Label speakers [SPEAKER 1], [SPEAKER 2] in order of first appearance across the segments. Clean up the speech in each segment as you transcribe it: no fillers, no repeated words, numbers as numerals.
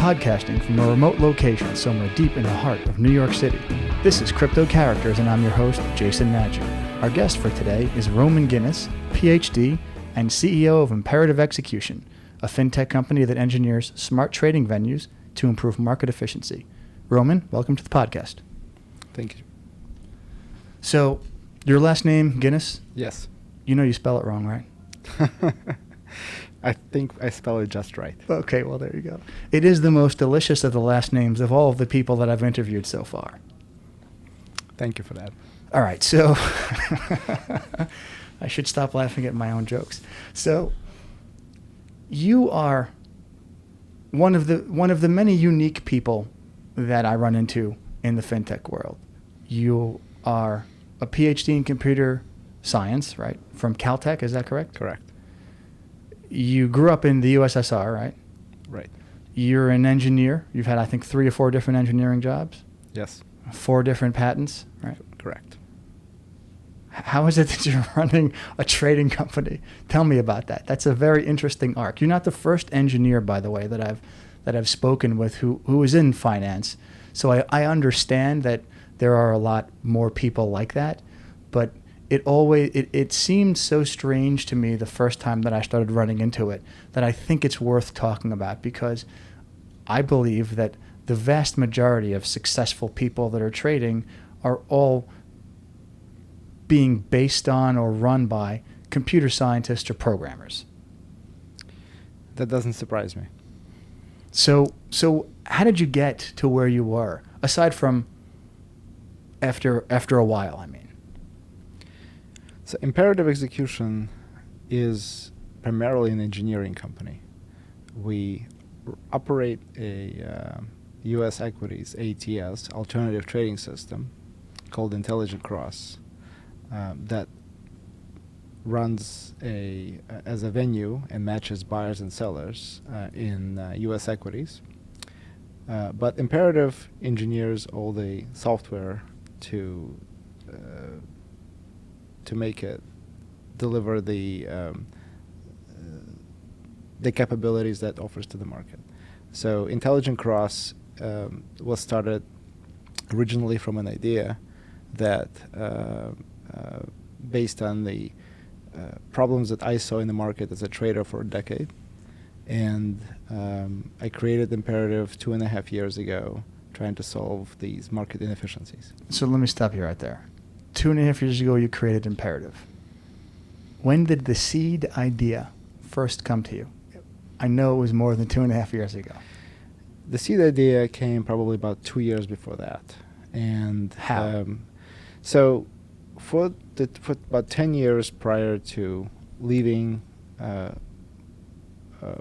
[SPEAKER 1] podcasting from a remote location somewhere deep in the heart of New York City. This is Crypto Characters, and I'm your host, Jason Nagy. Our guest for today is Roman Ginis, PhD, and CEO of Imperative Execution, a fintech company that engineers smart trading venues to improve market efficiency. Roman, welcome to the podcast.
[SPEAKER 2] Thank you.
[SPEAKER 1] So, your last name, Ginis?
[SPEAKER 2] Yes.
[SPEAKER 1] You know you spell it wrong, right?
[SPEAKER 2] I think I spell it just right.
[SPEAKER 1] Okay, well, there you go. It is the most delicious of the last names of all of the people that I've interviewed so far.
[SPEAKER 2] Thank you for that.
[SPEAKER 1] All right, so I should stop laughing at my own jokes. So you are one of the many unique people that I run into in the fintech world. You are a PhD in computer science, right? From CalTech, is that correct?
[SPEAKER 2] Correct.
[SPEAKER 1] You grew up in the USSR, right?
[SPEAKER 2] Right.
[SPEAKER 1] You're an engineer. You've had, I think, 3 or 4 different engineering jobs.
[SPEAKER 2] Yes.
[SPEAKER 1] 4 different patents, right?
[SPEAKER 2] Correct.
[SPEAKER 1] How is it that you're running a trading company? Tell me about that. That's a very interesting arc. You're not the first engineer, by the way, that I've spoken with who is in finance. So I understand that there are a lot more people like that, but it seemed so strange to me the first time that I started running into it that I think it's worth talking about, because I believe that the vast majority of successful people that are trading are all being based on or run by computer scientists or programmers.
[SPEAKER 2] That doesn't surprise me.
[SPEAKER 1] So how did you get to where you were, aside from after a while, I mean?
[SPEAKER 2] So Imperative Execution is primarily an engineering company. We operate a U.S. Equities, ATS, alternative trading system called Intelligent Cross that runs as a venue and matches buyers and sellers in U.S. equities. But Imperative engineers all the software to make it deliver the capabilities that offers to the market. So Intelligent Cross was started originally from an idea that based on the problems that I saw in the market as a trader for a decade. And I created Imperative 2.5 years ago, trying to solve these market inefficiencies.
[SPEAKER 1] So let me stop you right there. 2.5 years ago, you created Imperative. When did the seed idea first come to you? I know it was more than 2.5 years ago.
[SPEAKER 2] The seed idea came probably about 2 years before that. And
[SPEAKER 1] how?
[SPEAKER 2] So for about 10 years prior to leaving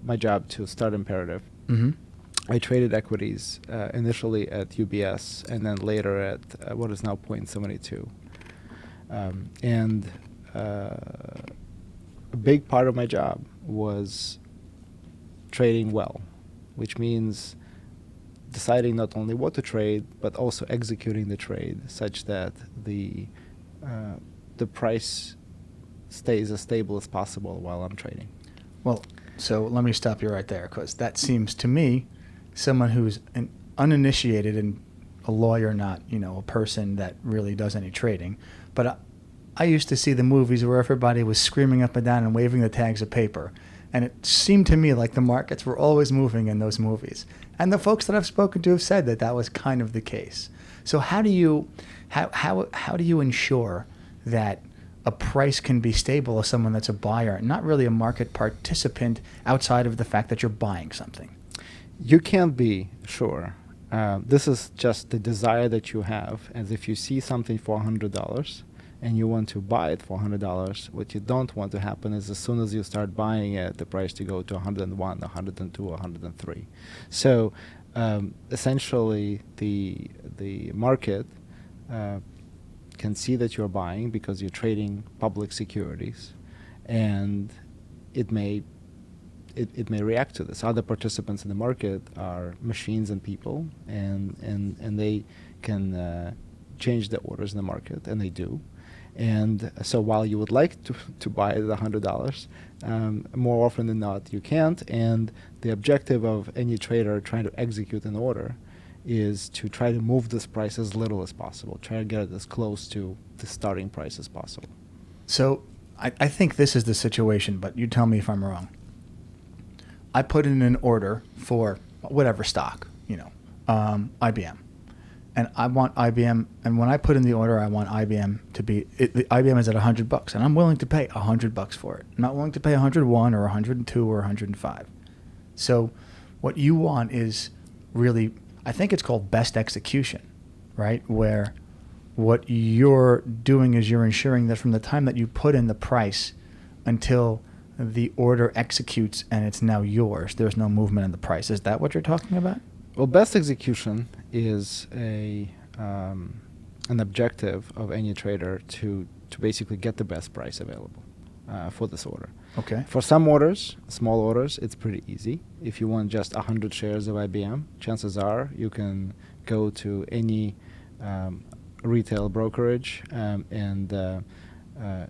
[SPEAKER 2] my job to start Imperative,
[SPEAKER 1] Mm-hmm.
[SPEAKER 2] I traded equities initially at UBS and then later at what is now Point72. And a big part of my job was trading well, which means deciding not only what to trade, but also executing the trade such that the price stays as stable as possible while I'm trading.
[SPEAKER 1] Well, so let me stop you right there, because that seems to me, someone who's an uninitiated and a lawyer, not a person that really does any trading, but I used to see the movies where everybody was screaming up and down and waving the tags of paper, and it seemed to me like the markets were always moving in those movies. And the folks that I've spoken to have said that that was kind of the case. So how do you ensure that a price can be stable as someone that's a buyer, not really a market participant outside of the fact that you're buying something?
[SPEAKER 2] You can't be sure. This is just the desire that you have, as if you see something for $100 and you want to buy it for $100, what you don't want to happen is as soon as you start buying it, the price to go to 101, 102, 103. So essentially the market can see that you're buying because you're trading public securities, and it may react to this. Other participants in the market are machines and people, and they can change the orders in the market, and they do. And so while you would like to buy it at $100, more often than not you can't. And the objective of any trader trying to execute an order is to try to move this price as little as possible, try to get it as close to the starting price as possible.
[SPEAKER 1] So I think this is the situation, but you tell me if I'm wrong. I put in an order for whatever stock, IBM. And I want IBM, and when I put in the order, I want IBM to be, the IBM is at $100, and I'm willing to pay $100 for it. I'm not willing to pay 101 or 102 or 105. So what you want is really, I think it's called best execution, right? Where what you're doing is you're ensuring that from the time that you put in the price until the order executes and it's now yours, there's no movement in the price. Is that what you're talking about?
[SPEAKER 2] Well, best execution is an objective of any trader to basically get the best price available for this order.
[SPEAKER 1] Okay.
[SPEAKER 2] For some orders, small orders, it's pretty easy. If you want just 100 shares of IBM, chances are you can go to any retail brokerage and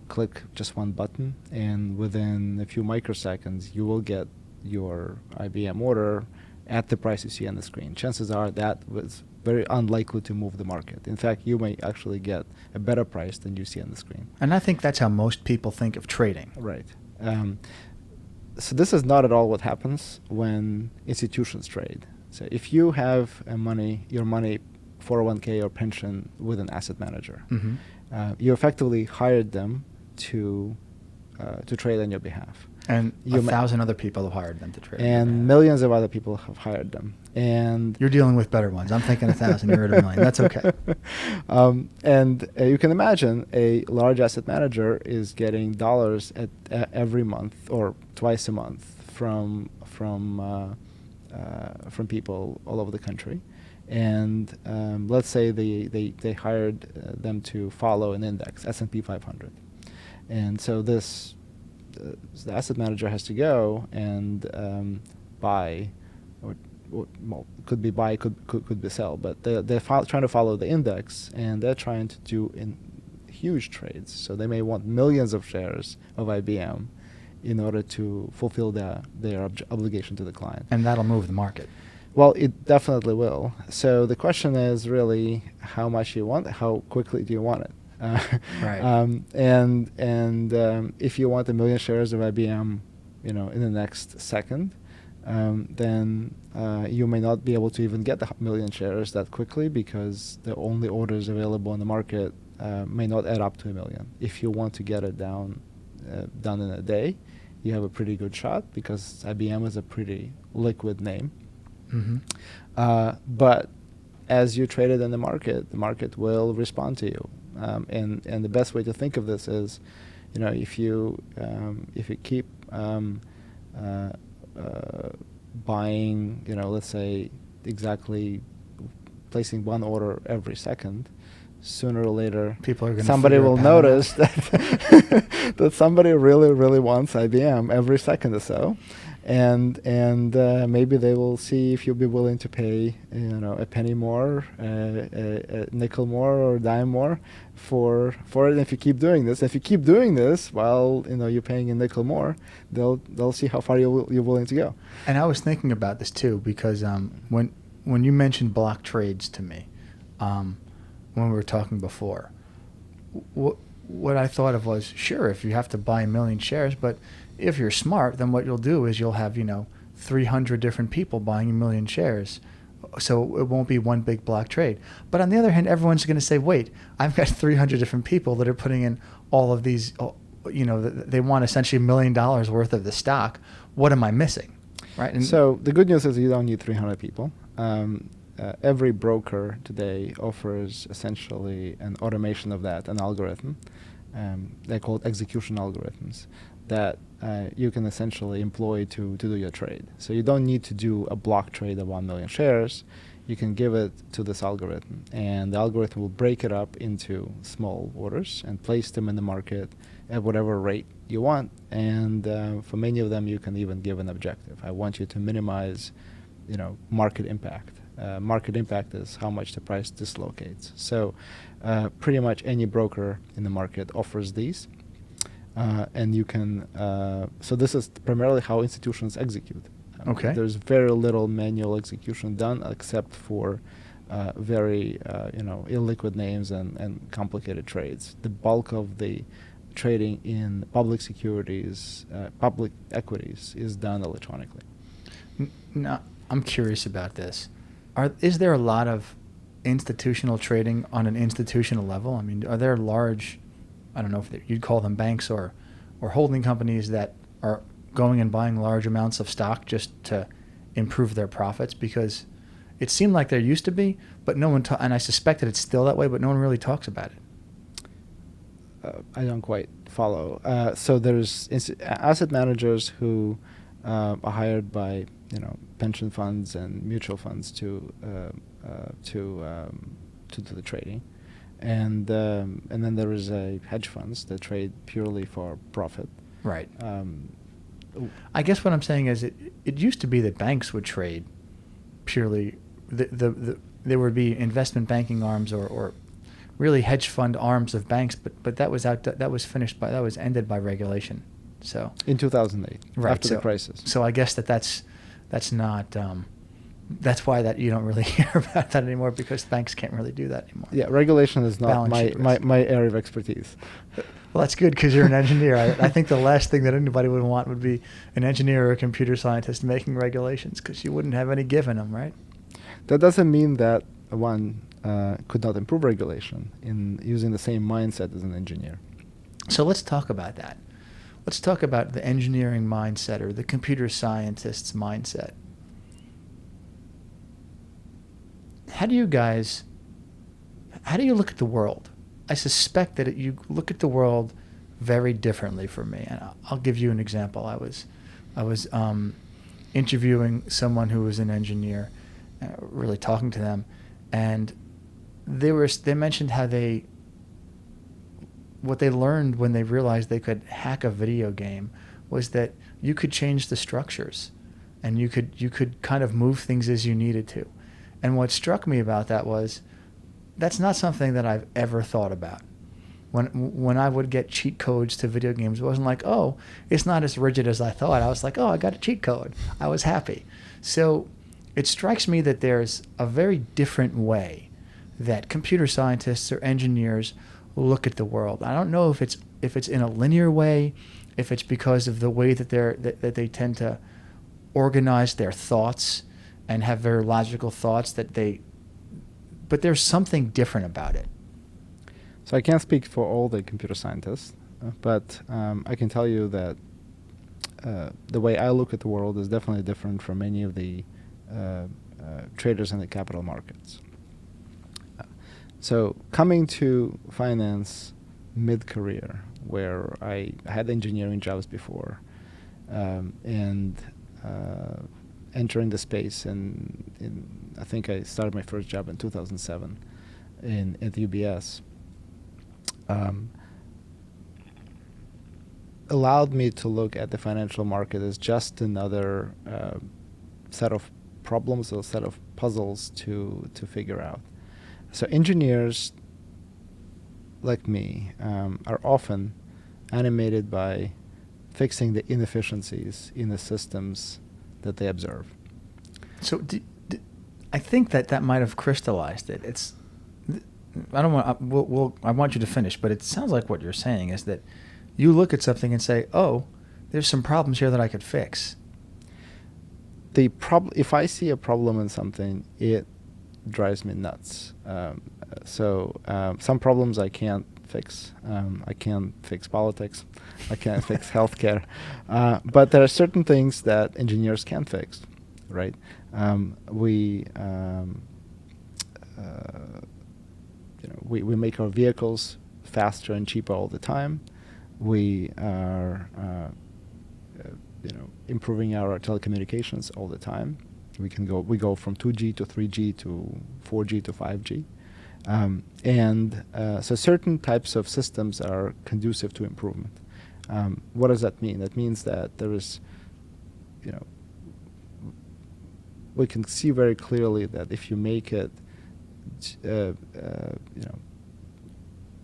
[SPEAKER 2] click just one button, and within a few microseconds you will get your IBM order at the price you see on the screen. Chances are that was very unlikely to move the market. In fact, you may actually get a better price than you see on the screen.
[SPEAKER 1] And I think that's how most people think of trading.
[SPEAKER 2] Right. So this is not at all what happens when institutions trade. So if you have your money, 401k or pension with an asset manager, you effectively hired them to trade on your behalf.
[SPEAKER 1] And 1,000 other people have hired them to trade.
[SPEAKER 2] And millions of other people have hired them. And
[SPEAKER 1] you're dealing with better ones. I'm thinking 1,000, you're at 1 million. That's okay.
[SPEAKER 2] And you can imagine a large asset manager is getting dollars every month or twice a month from people all over the country. And let's say they hired them to follow an index, S&P 500. And so the asset manager has to go and buy, or could be buy, could be sell, but they're trying to follow the index, and they're trying to do in huge trades. So they may want millions of shares of IBM in order to fulfill their obligation to the client.
[SPEAKER 1] And that'll move the market.
[SPEAKER 2] Well, it definitely will. So the question is really how much you want, how quickly do you want it?
[SPEAKER 1] Right.
[SPEAKER 2] And if you want 1 million shares of IBM, in the next second, then you may not be able to even get the 1 million shares that quickly, because the only orders available in the market may not add up to 1 million. If you want to get it done in a day, you have a pretty good shot, because IBM is a pretty liquid name. But as you trade it in the market will respond to you. And the best way to think of this is, if you keep buying, let's say exactly placing one order every second, sooner or later somebody will notice that somebody really, really wants IBM every second or so. And maybe they will see if you'll be willing to pay, a penny more, a nickel more, or a dime more for it. And if you keep doing this, while you're paying a nickel more, they'll see how far you're willing to go.
[SPEAKER 1] And I was thinking about this too, because when you mentioned block trades to me, when we were talking before, what I thought of was, sure, if you have to buy 1 million shares, but if you're smart, then what you'll do is you'll have 300 different people buying 1 million shares, so it won't be one big block trade. But on the other hand, everyone's going to say, wait, I've got 300 different people that are putting in all of these, they want essentially $1 million worth of the stock. What am I missing, right? And
[SPEAKER 2] so the good news is you don't need 300 people. Every broker today offers essentially an automation of that, an algorithm. They're called execution algorithms that you can essentially employ to do your trade. So you don't need to do a block trade of 1 million shares. You can give it to this algorithm, and the algorithm will break it up into small orders and place them in the market at whatever rate you want. And for many of them, you can even give an objective. I want you to minimize, market impact. market impact is how much the price dislocates. So pretty much any broker in the market offers these. And you can, so this is primarily how institutions execute.
[SPEAKER 1] Okay.
[SPEAKER 2] There's very little manual execution done except for very, illiquid names and complicated trades. The bulk of the trading in public securities, public equities is done electronically.
[SPEAKER 1] Now, I'm curious about this. Is there a lot of institutional trading on an institutional level? I mean, are there large, I don't know if you'd call them banks or holding companies that are going and buying large amounts of stock just to improve their profits? Because it seemed like there used to be, but no one, and I suspect that it's still that way, but no one really talks about it.
[SPEAKER 2] I don't quite follow. So there's asset managers who are hired by pension funds and mutual funds to do the trading, and then there is hedge funds that trade purely for profit.
[SPEAKER 1] Right. I guess what I'm saying is it used to be that banks would trade purely. There would be investment banking arms or really hedge fund arms of banks, but that was ended by regulation. So
[SPEAKER 2] in 2008,
[SPEAKER 1] right,
[SPEAKER 2] after the crisis.
[SPEAKER 1] So I guess that's not. That's why that you don't really hear about that anymore, because banks can't really do that anymore.
[SPEAKER 2] Yeah, regulation is not my area of expertise.
[SPEAKER 1] Well, that's good because you're an engineer. I think the last thing that anybody would want would be an engineer or a computer scientist making regulations, because you wouldn't have any give in them, right?
[SPEAKER 2] That doesn't mean that one could not improve regulation in using the same mindset as an engineer.
[SPEAKER 1] So let's talk about that. Let's talk about the engineering mindset or the computer scientist's mindset. How do you look at the world? I suspect that you look at the world very differently from me, and I'll give you an example. I was interviewing someone who was an engineer, really talking to them, and they mentioned how what they learned when they realized they could hack a video game was that you could change the structures, and you could kind of move things as you needed to. And what struck me about that was that's not something that I've ever thought about. When I would get cheat codes to video games, it wasn't like, oh, it's not as rigid as I thought. I was like, oh, I got a cheat code. I was happy. So it strikes me that there's a very different way that computer scientists or engineers look at the world. I don't know if it's in a linear way, if it's because of the way that they tend to organize their thoughts and have very logical thoughts but there's something different about it.
[SPEAKER 2] So I can't speak for all the computer scientists, but I can tell you that the way I look at the world is definitely different from many of the traders in the capital markets. So coming to finance mid-career, where I had engineering jobs before, and entering the space, I think I started my first job in 2007 at UBS, allowed me to look at the financial market as just another set of problems or set of puzzles to figure out. So engineers like me are often animated by fixing the inefficiencies in the systems that they observe.
[SPEAKER 1] So I think that might have crystallized it. I don't want. I want you to finish, but it sounds like what you're saying is that you look at something and say, "Oh, there's some problems here that I could fix."
[SPEAKER 2] If I see a problem in something, it drives me nuts. Some problems I can't fix. I can't fix politics. I can't fix healthcare. But there are certain things that engineers can fix, right? We make our vehicles faster and cheaper all the time. We are improving our telecommunications all the time. We go from 2G to 3G to 4G to 5G. So certain types of systems are conducive to improvement. What does that mean? That means that there is, we can see very clearly that if you make it,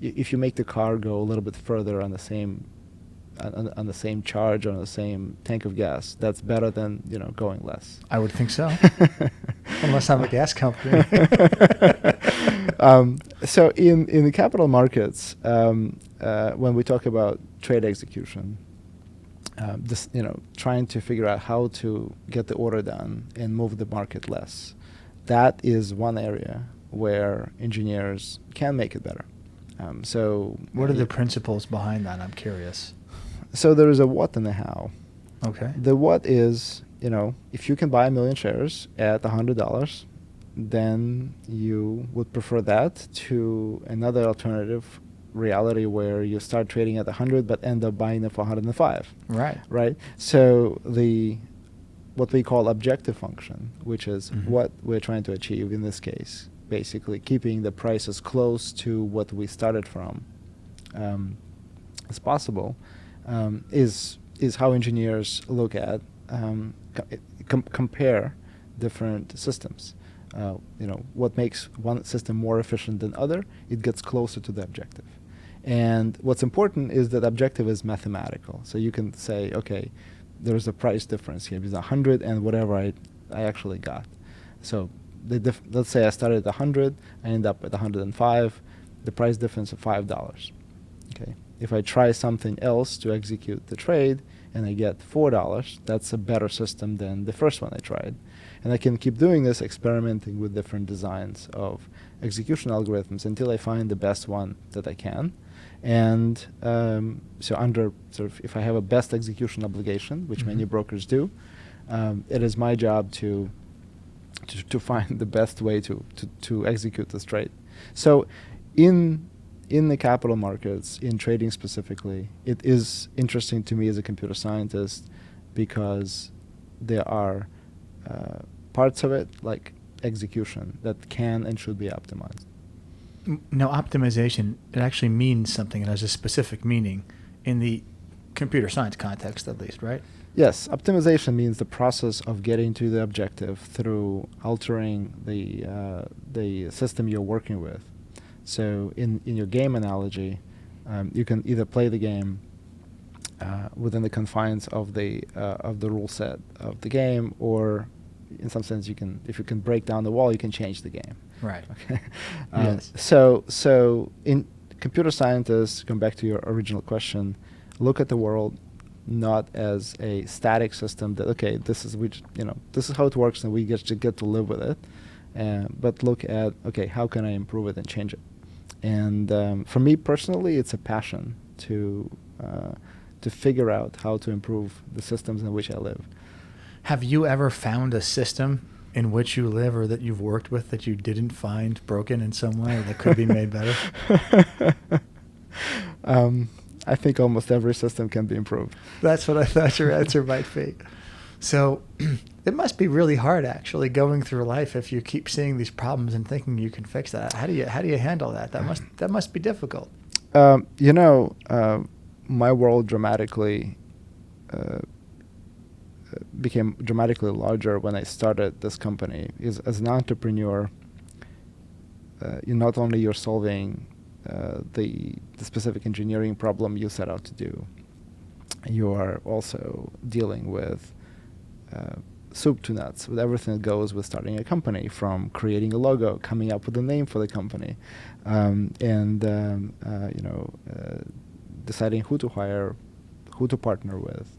[SPEAKER 2] if you make the car go a little bit further on the same on the same charge, on the same tank of gas, that's better than going less.
[SPEAKER 1] I would think so, unless I'm a gas company.
[SPEAKER 2] So in the capital markets, when we talk about trade execution, trying to figure out how to get the order done and move the market less, that is one area where engineers can make it better. So
[SPEAKER 1] what are the principles behind that? I'm curious.
[SPEAKER 2] So there is a what and a how.
[SPEAKER 1] Okay.
[SPEAKER 2] The what is, if you can buy 1 million shares at $100, then you would prefer that to another alternative reality where you start trading at 100 but end up buying them for 105.
[SPEAKER 1] Right.
[SPEAKER 2] Right. So what we call objective function, which is what we're trying to achieve in this case, basically keeping the price as close to what we started from as possible, is how engineers look at compare different systems. What makes one system more efficient than other, it gets closer to the objective. And what's important is that objective is mathematical. So you can say, okay, there's a price difference here. It's 100 and whatever I actually got. So let's say I started at 100, I end up at 105, the price difference of $5. Okay. If I try something else to execute the trade and I get $4, that's a better system than the first one I tried. And I can keep doing this, experimenting with different designs of execution algorithms until I find the best one that I can. And so under if I have a best execution obligation, which many brokers do, it is my job to find the best way to execute this trade. So in the capital markets, in trading specifically, it is interesting to me as a computer scientist because there are parts of it, like execution, that can and should be optimized.
[SPEAKER 1] Now, optimization, it actually means something. It has a specific meaning in the computer science context, at least, right?
[SPEAKER 2] Yes, optimization means the process of getting to the objective through altering the system you're working with. So in your game analogy, you can either play the game within the confines of the rule set of the game, or in some sense, if you can break down the wall, you can change the game.
[SPEAKER 1] Right.
[SPEAKER 2] Okay.
[SPEAKER 1] Yes.
[SPEAKER 2] So in computer scientists, come back to your original question, look at the world not as a static system that this is how it works and we get to live with it, but look at how can I improve it and change it. And for me personally, it's a passion to figure out how to improve the systems in which I live.
[SPEAKER 1] Have you ever found a system in which you live or that you've worked with that you didn't find broken in some way or that could be made better?
[SPEAKER 2] I think almost every system can be improved.
[SPEAKER 1] That's what I thought your answer might be. So it must be really hard, actually, going through life if you keep seeing these problems and thinking you can fix that. How do you handle that? That must be difficult.
[SPEAKER 2] My world dramatically became dramatically larger when I started this company. As an entrepreneur, not only you're solving the specific engineering problem you set out to do, you are also dealing with soup to nuts, with everything that goes with starting a company, from creating a logo, coming up with a name for the company, deciding who to hire, who to partner with,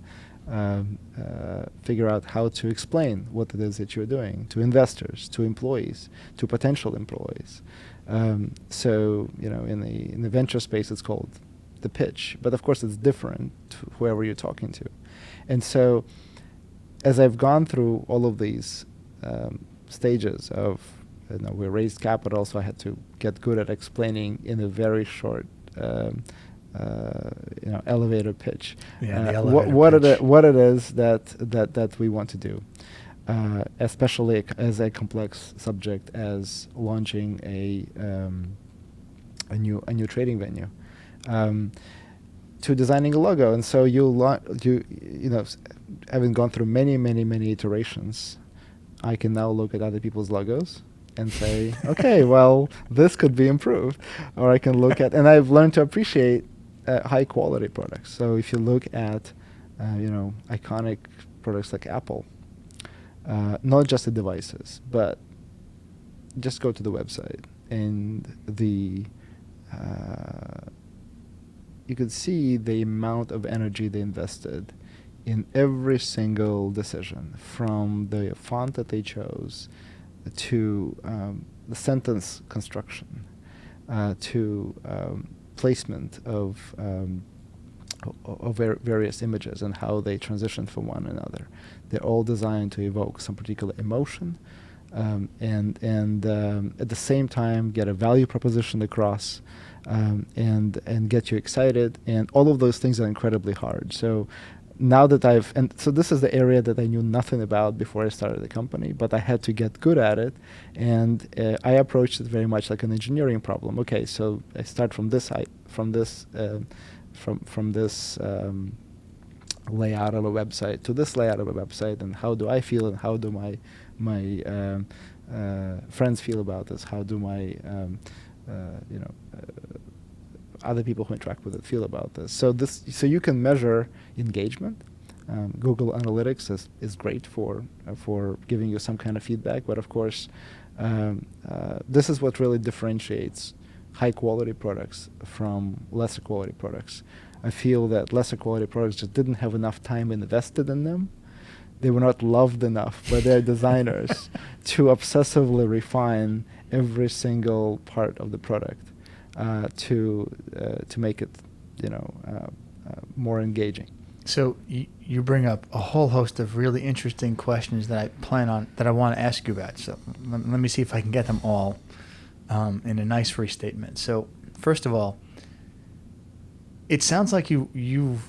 [SPEAKER 2] figure out how to explain what it is that you're doing to investors, to employees, to potential employees. So in the venture space, it's called the pitch, but of course it's different to whoever you're talking to. And so as I've gone through all of these stages of, we raised capital, so I had to get good at explaining in a very short elevator pitch.
[SPEAKER 1] Yeah,
[SPEAKER 2] what it is that we want to do, especially as a complex subject as launching a new trading venue, to designing a logo. And so having gone through many iterations I can now look at other people's logos and say, okay, well, this could be improved. Or I can look at, and I've learned to appreciate high quality products. So if you look at, iconic products like Apple, not just the devices, but just go to the website and you could see the amount of energy they invested in every single decision, from the font that they chose to the sentence construction to placement of various images and how they transition from one another. They're all designed to evoke some particular emotion and at the same time get a value proposition across and get you excited. And all of those things are incredibly hard. So now that so this is the area that I knew nothing about before I started the company, but I had to get good at it, and I approached it very much like an engineering problem. Okay, so I start from this layout of a website to this layout of a website, and how do I feel, and how do my friends feel about this? How do my other people who interact with it feel about this? So you can measure engagement. Google Analytics is great for giving you some kind of feedback, but of course, this is what really differentiates high quality products from lesser quality products. I feel that lesser quality products just didn't have enough time invested in them. They were not loved enough by their designers to obsessively refine every single part of the product to make it, more engaging.
[SPEAKER 1] So you bring up a whole host of really interesting questions that I want to ask you about. So let me see if I can get them all in a nice free statement. So first of all, it sounds like you've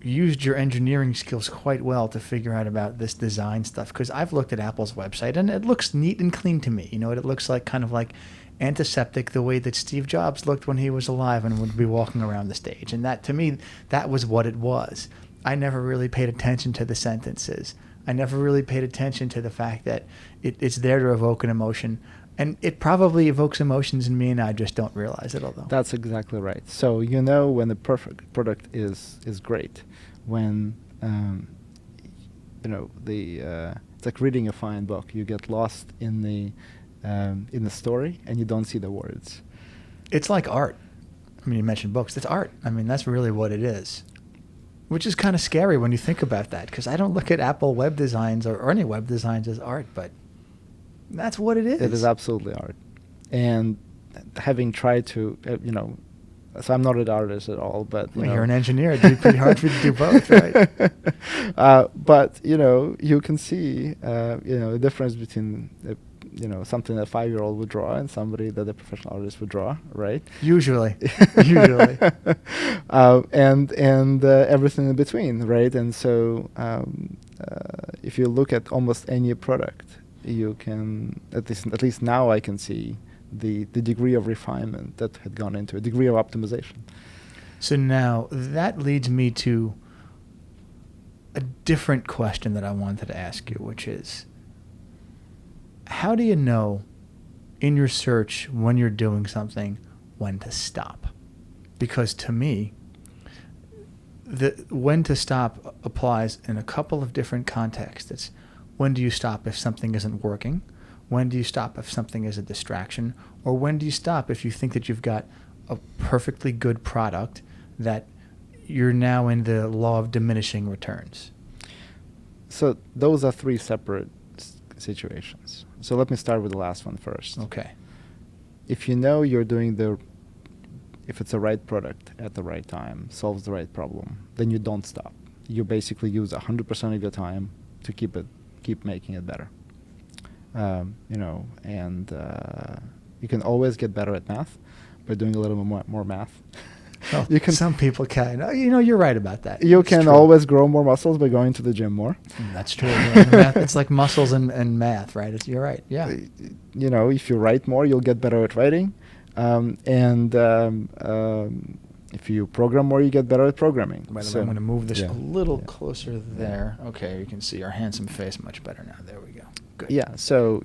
[SPEAKER 1] used your engineering skills quite well to figure out about this design stuff, because I've looked at Apple's website and it looks neat and clean to me. It looks like kind of like antiseptic, the way that Steve Jobs looked when he was alive and would be walking around the stage. And that, to me, that was what it was. I never really paid attention to the sentences. I never really paid attention to the fact that it's there to evoke an emotion. And it probably evokes emotions in me, and I just don't realize it, although.
[SPEAKER 2] That's exactly right. So when the perfect product is great, when it's like reading a fine book. You get lost in the story and you don't see the words.
[SPEAKER 1] It's like art. I mean, you mentioned books. It's art. I mean, that's really what it is, which is kind of scary when you think about that, because I don't look at Apple web designs or any web designs as art, but that's what it is.
[SPEAKER 2] It is absolutely art. And having tried to, so I'm not an artist at all, but
[SPEAKER 1] you're an engineer. It'd be pretty hard for you to do both, right?
[SPEAKER 2] But you can see, the difference between something that a 5-year-old would draw and somebody that a professional artist would draw, right?
[SPEAKER 1] Usually.
[SPEAKER 2] And everything in between, right? And so if you look at almost any product, you can at least now I can see the degree of refinement that had gone into a degree of optimization.
[SPEAKER 1] So now that leads me to a different question that I wanted to ask you, which is, how do you know in your search when you're doing something when to stop? Because to me, the when to stop applies in a couple of different contexts. It's when do you stop if something isn't working? When do you stop if something is a distraction? Or when do you stop if you think that you've got a perfectly good product that you're now in the law of diminishing returns? So
[SPEAKER 2] those are three separate situations. So let me start with the last one first.
[SPEAKER 1] Okay.
[SPEAKER 2] If you know you're doing if it's the right product at the right time, solves the right problem, then you don't stop. You basically use 100% of your time to keep making it better. You can always get better at math by doing a little bit more math.
[SPEAKER 1] Well, some people can. You're right about that.
[SPEAKER 2] You can always grow more muscles by going to the gym more.
[SPEAKER 1] That's true. Yeah. Math, it's like muscles and math, right? You're right. Yeah.
[SPEAKER 2] If you write more, you'll get better at writing. If you program more, you get better at programming.
[SPEAKER 1] By the way, I'm going to move this a little closer there. Okay, you can see our handsome face much better now. There we go. Good.
[SPEAKER 2] Yeah. So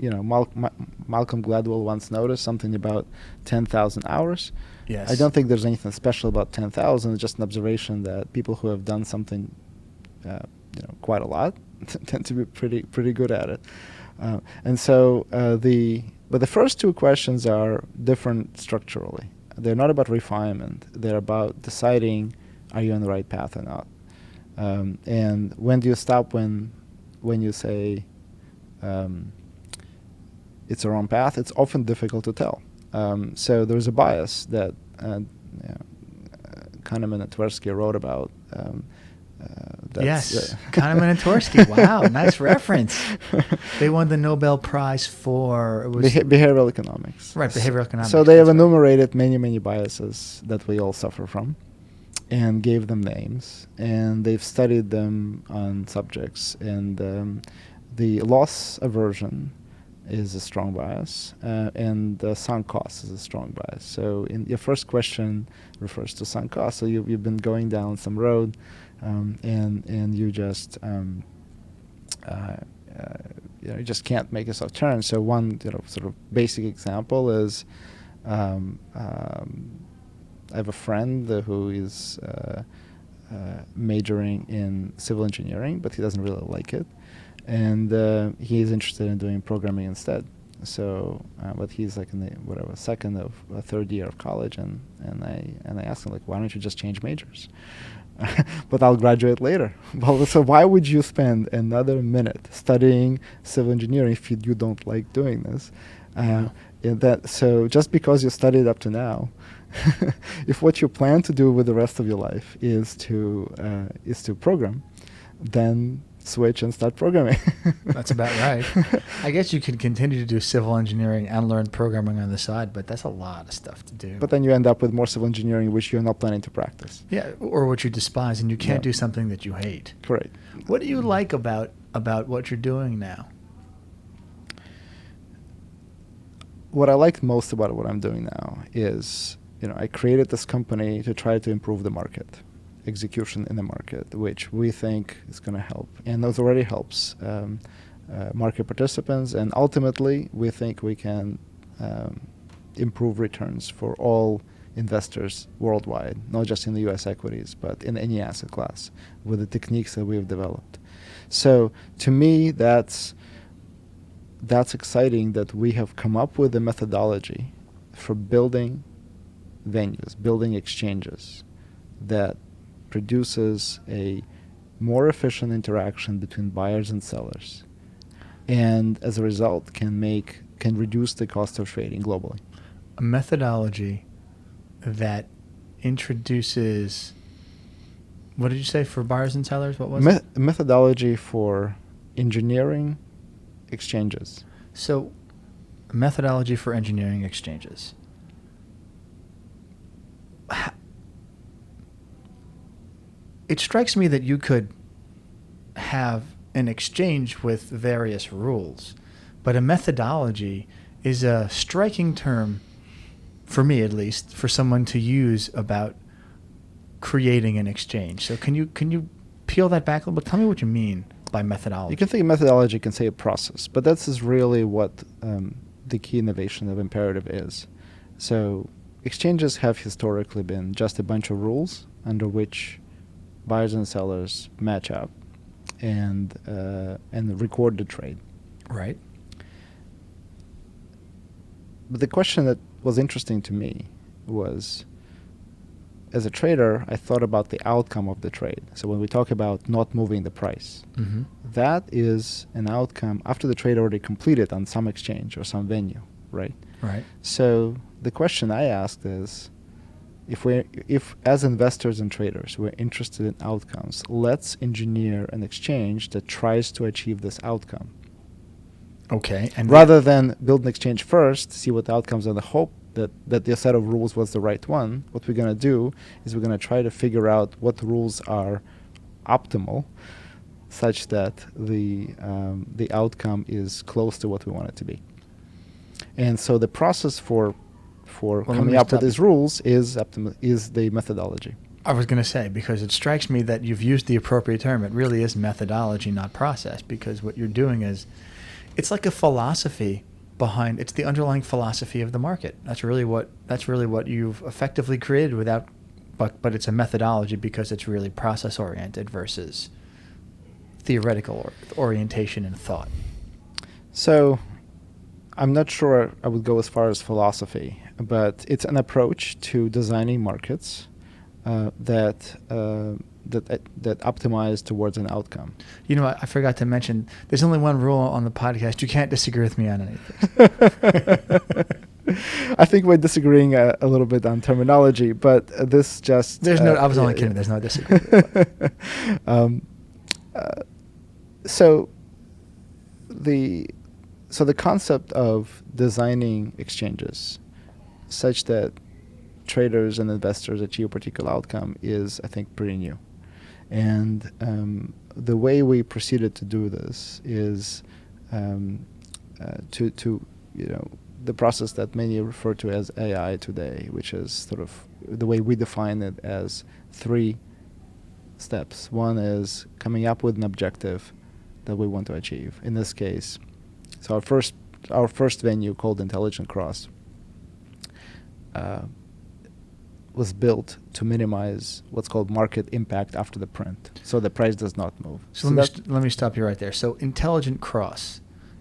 [SPEAKER 2] Malcolm Gladwell once noticed something about 10,000 hours.
[SPEAKER 1] Yes.
[SPEAKER 2] I don't think there's anything special about 10,000. It's just an observation that people who have done something, quite a lot, tend to be pretty good at it. And so the first two questions are different structurally. They're not about refinement. They're about deciding, are you on the right path or not? And when do you stop when you say it's a wrong path? It's often difficult to tell. So there's a bias that Kahneman and Tversky wrote about.
[SPEAKER 1] Yes, Kahneman and Tversky. Wow, nice reference. They won the Nobel Prize for
[SPEAKER 2] behavioral economics.
[SPEAKER 1] Right, behavioral economics.
[SPEAKER 2] So they have enumerated many biases that we all suffer from, and gave them names, and they've studied them on subjects. And the loss aversion is a strong bias, and the sunk cost is a strong bias. So in your first question refers to sunk cost. So you've been going down some road, and you just you just can't make yourself turn. So one sort of basic example is I have a friend who is majoring in civil engineering, but he doesn't really like it, and he is interested in doing programming instead. So, but he's like in the second or third year of college, and I asked him, like, why don't you just change majors? But I'll graduate later. Well, so why would you spend another minute studying civil engineering if you don't like doing this? So just because you studied up to now, if what you plan to do with the rest of your life is to program, then switch and start programming.
[SPEAKER 1] That's about right. I guess you could continue to do civil engineering and learn programming on the side, but that's a lot of stuff to do.
[SPEAKER 2] But then you end up with more civil engineering, which you're not planning to practice.
[SPEAKER 1] Yeah, or what you despise, and you can't do something that you hate.
[SPEAKER 2] Correct.
[SPEAKER 1] What do you like about what you're doing now?
[SPEAKER 2] What I like most about what I'm doing now is, I created this company to try to improve the market, execution in the market, which we think is going to help. And those already helps market participants. And ultimately, we think we can improve returns for all investors worldwide, not just in the U.S. equities, but in any asset class with the techniques that we've developed. So to me, that's exciting that we have come up with a methodology for building venues, building exchanges that produces a more efficient interaction between buyers and sellers, and as a result can reduce the cost of trading globally.
[SPEAKER 1] A methodology that introduces, what did you say, for buyers and sellers? What was it?
[SPEAKER 2] A methodology for engineering exchanges.
[SPEAKER 1] So, a methodology for engineering exchanges. It strikes me that you could have an exchange with various rules, but a methodology is a striking term, for me at least, for someone to use about creating an exchange. So can you peel that back a little bit? Tell me what you mean by methodology.
[SPEAKER 2] You can think of methodology, you can say a process, but that's is really what the key innovation of imperative is. So exchanges have historically been just a bunch of rules under which buyers and sellers match up and record the trade.
[SPEAKER 1] Right.
[SPEAKER 2] But the question that was interesting to me was, as a trader, I thought about the outcome of the trade. So when we talk about not moving the price, that is an outcome after the trade already completed on some exchange or some venue, right?
[SPEAKER 1] Right.
[SPEAKER 2] So the question I asked is, if as investors and traders we're interested in outcomes, let's engineer an exchange that tries to achieve this outcome.
[SPEAKER 1] Okay. And
[SPEAKER 2] rather than build an exchange first, see what the outcomes are, the hope that the set of rules was the right one, what we're going to do is we're going to try to figure out what rules are optimal such that the outcome is close to what we want it to be. And so the process for coming up with these rules is the methodology.
[SPEAKER 1] I was going to say, because it strikes me that you've used the appropriate term. It really is methodology, not process, because what you're doing is It's like a philosophy behind. It's the underlying philosophy of the market. That's really what you've effectively created without, but it's a methodology because it's really process oriented versus theoretical orientation and thought.
[SPEAKER 2] So I'm not sure I would go as far as philosophy, but it's an approach to designing markets that optimize towards an outcome.
[SPEAKER 1] You know, I forgot to mention, there's only one rule on the podcast. You can't disagree with me on anything.
[SPEAKER 2] I think we're disagreeing a little bit on terminology, but this just...
[SPEAKER 1] There's no, I was only kidding. There's no disagreement.
[SPEAKER 2] So the concept of designing exchanges such that traders and investors achieve a particular outcome is, I think, pretty new. And the way we proceeded to do this is the process that many refer to as AI today, which is sort of the way we define it as 3 steps. One is coming up with an objective that we want to achieve. In this case, so our first venue, called Intelligent Cross, was built to minimize what's called market impact after the print, so the price does not move.
[SPEAKER 1] So let me stop you right there. So Intelligent Cross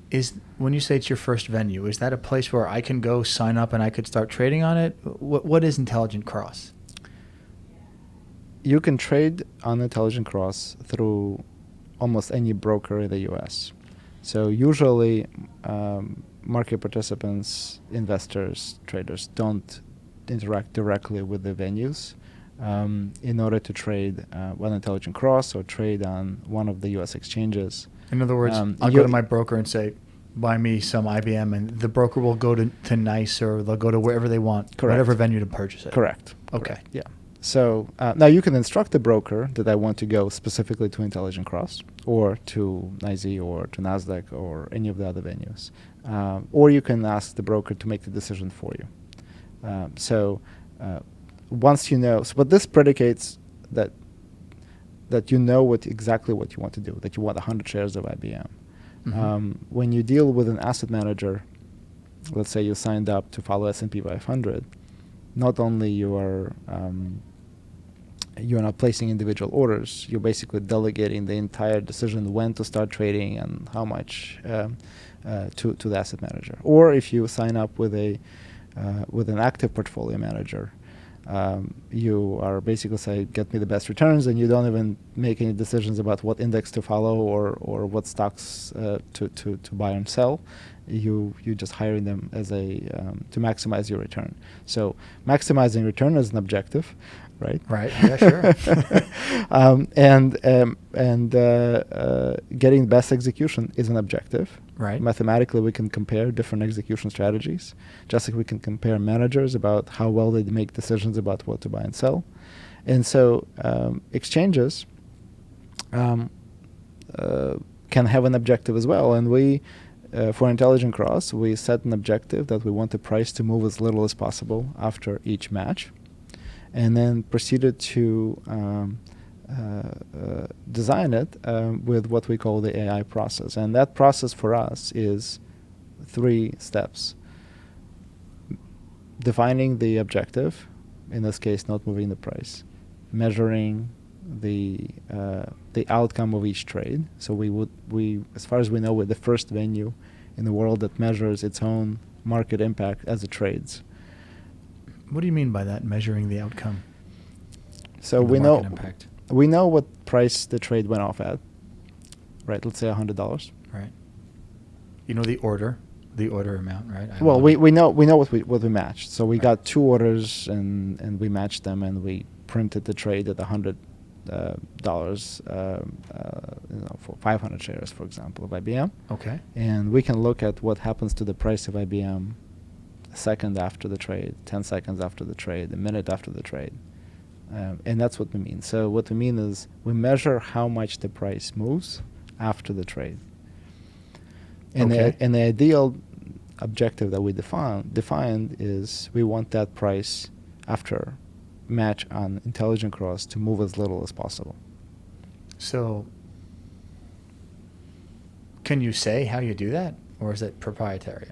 [SPEAKER 1] is, when you say it's your first venue, is that a place where I can go sign up and I could start trading on it? What is Intelligent Cross?
[SPEAKER 2] You can trade on Intelligent Cross through almost any broker in the U.S. So usually market participants, investors, traders don't interact directly with the venues in order to trade on Intelligent Cross or trade on one of the U.S. exchanges.
[SPEAKER 1] In other words, I'll go to my broker and say, buy me some IBM, and the broker will go to NICE, or they'll go to wherever they want,
[SPEAKER 2] Correct.
[SPEAKER 1] Whatever venue to purchase it.
[SPEAKER 2] Correct.
[SPEAKER 1] Okay.
[SPEAKER 2] Correct. Yeah. So now you can instruct the broker that I want to go specifically to Intelligent Cross or to NYSE or to NASDAQ or any of the other venues. Or you can ask the broker to make the decision for you. Once you know, but this predicates that you know exactly what you want to do, that you want 100 shares of IBM. Mm-hmm. When you deal with an asset manager, let's say you signed up to follow S&P 500, not only you're not placing individual orders, you're basically delegating the entire decision when to start trading and how much to the asset manager. Or if you sign up with an active portfolio manager, you are basically saying, get me the best returns, and you don't even make any decisions about what index to follow or what stocks to buy and sell. You just hiring them as to maximize your return. So maximizing return is an objective, right?
[SPEAKER 1] Right. Yeah, sure.
[SPEAKER 2] Getting best execution is an objective.
[SPEAKER 1] Right.
[SPEAKER 2] Mathematically, we can compare different execution strategies, just like we can compare managers about how well they make decisions about what to buy and sell. And so exchanges can have an objective as well. And we, for Intelligent Cross, we set an objective that we want the price to move as little as possible after each match, and then proceeded to design it with what we call the AI process. And that process for us is 3 steps. Defining the objective, in this case not moving the price, measuring the outcome of each trade. So we as far as we know, we're the first venue in the world that measures its own market impact as it trades.
[SPEAKER 1] What do you mean by that, measuring the outcome?
[SPEAKER 2] So we know what price the trade went off at, right? Let's say $100.
[SPEAKER 1] Right. You know the order amount, right?
[SPEAKER 2] Well, we know what we matched. So we got 2 orders and we matched them, and we printed the trade at $100 for 500 shares, for example, of IBM.
[SPEAKER 1] Okay.
[SPEAKER 2] And we can look at what happens to the price of IBM a second after the trade, 10 seconds after the trade, a minute after the trade. And that's what we mean. So what we mean is we measure how much the price moves after the trade. And,
[SPEAKER 1] okay.
[SPEAKER 2] The ideal objective that we defined is we want that price after match on Intelligent Cross to move as little as possible.
[SPEAKER 1] So can you say how you do that? or is it proprietary?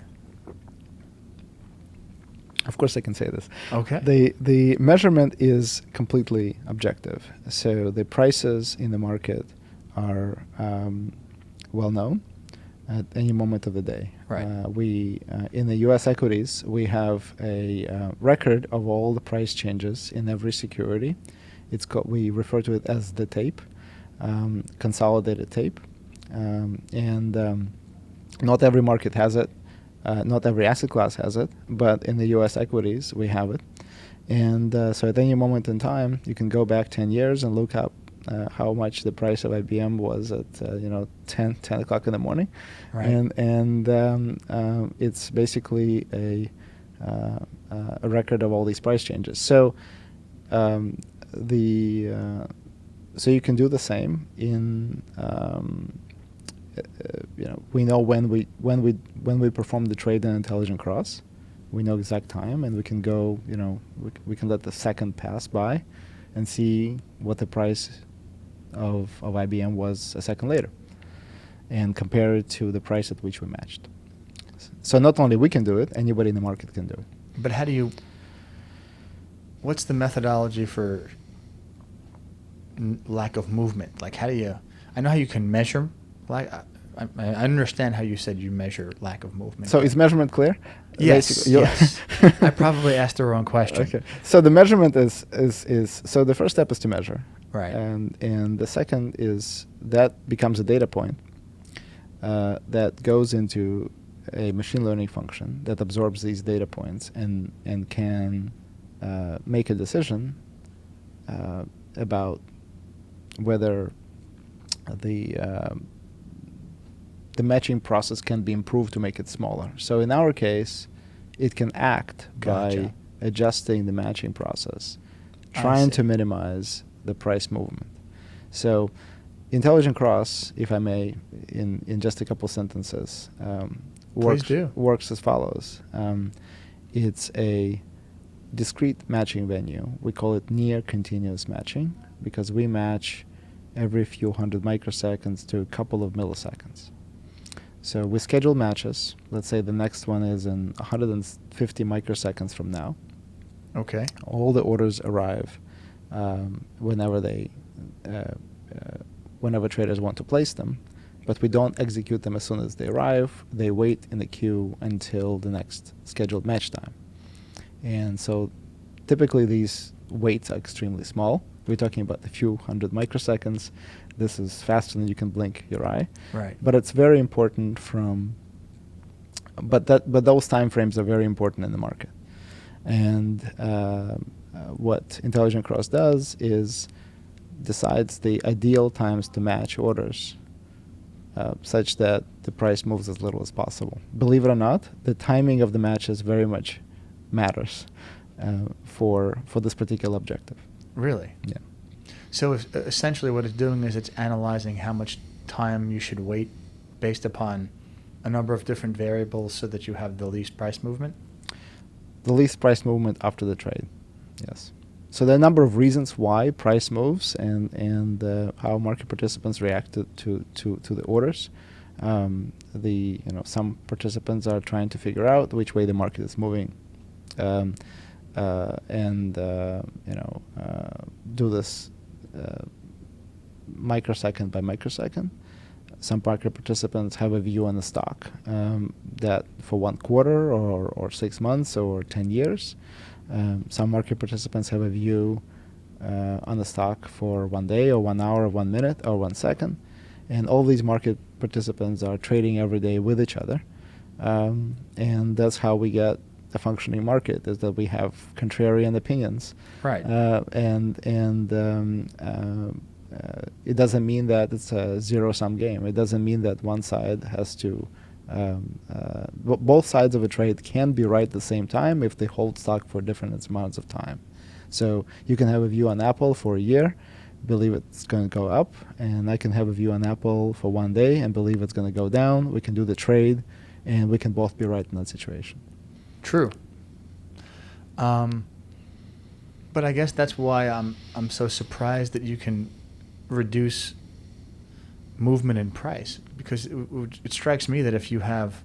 [SPEAKER 2] Of course, I can say this.
[SPEAKER 1] Okay.
[SPEAKER 2] The measurement is completely objective. So the prices in the market are well known at any moment of the day.
[SPEAKER 1] Right.
[SPEAKER 2] We in the U.S. equities, we have a record of all the price changes in every security. We refer to it as the tape, consolidated tape, and not every market has it. Not every asset class has it, but in the U.S. equities, we have it. And so at any moment in time, you can go back 10 years and look up how much the price of IBM was at 10 o'clock in the morning.
[SPEAKER 1] Right.
[SPEAKER 2] And it's basically a record of all these price changes. So so you can do the same in we know when we perform the trade in Intelligent Cross, we know exact time, and we can go, we can let the second pass by and see what the price of IBM was a second later and compare it to the price at which we matched. So not only we can do it, anybody in the market can do it.
[SPEAKER 1] But what's the methodology for lack of movement? Like, I know how you can measure. I understand how you said you measure lack of movement.
[SPEAKER 2] So is measurement clear?
[SPEAKER 1] Yes. Yes. I probably asked the wrong question.
[SPEAKER 2] Okay. So the measurement is so the first step is to measure.
[SPEAKER 1] Right.
[SPEAKER 2] And the second is that becomes a data point that goes into a machine learning function that absorbs these data points and can make a decision about whether the matching process can be improved to make it smaller. So in our case, it can act by adjusting the matching process, trying to minimize the price movement. So Intelligent Cross, if I may, in just a couple sentences, works as follows. It's a discrete matching venue. We call it near continuous matching because we match every few hundred microseconds to a couple of milliseconds. So we schedule matches. Let's say the next one is in 150 microseconds from now.
[SPEAKER 1] Okay.
[SPEAKER 2] All the orders arrive whenever traders want to place them, but we don't execute them as soon as they arrive. They wait in the queue until the next scheduled match time. And so typically these waits are extremely small. We're talking about a few hundred microseconds. This is faster than you can blink your eye.
[SPEAKER 1] Right.
[SPEAKER 2] But it's very important but those time frames are very important in the market. And what Intelligent Cross does is decides the ideal times to match orders such that the price moves as little as possible. Believe it or not, the timing of the matches very much matters for this particular objective.
[SPEAKER 1] Really?
[SPEAKER 2] Yeah.
[SPEAKER 1] So essentially what it's doing is it's analyzing how much time you should wait based upon a number of different variables so that you have the least price movement?
[SPEAKER 2] The least price movement after the trade, yes. So there are a number of reasons why price moves and how market participants react to the orders. Some participants are trying to figure out which way the market is moving, do this microsecond by microsecond. Some market participants have a view on the stock that for 1 quarter or 6 months or 10 years. Some market participants have a view on the stock for 1 day or 1 hour or 1 minute or 1 second. And all these market participants are trading every day with each other. And that's how we get a functioning market, is that we have contrarian opinions.
[SPEAKER 1] Right.
[SPEAKER 2] It doesn't mean that it's a zero-sum game. It doesn't mean that one side has to both sides of a trade can be right at the same time if they hold stock for different amounts of time. So you can have a view on Apple for a year, believe it's going to go up, and I can have a view on Apple for 1 day and believe it's going to go down. We can do the trade, and we can both be right in that situation.
[SPEAKER 1] True. But I guess that's why I'm so surprised that you can reduce movement in price, because it strikes me that if you have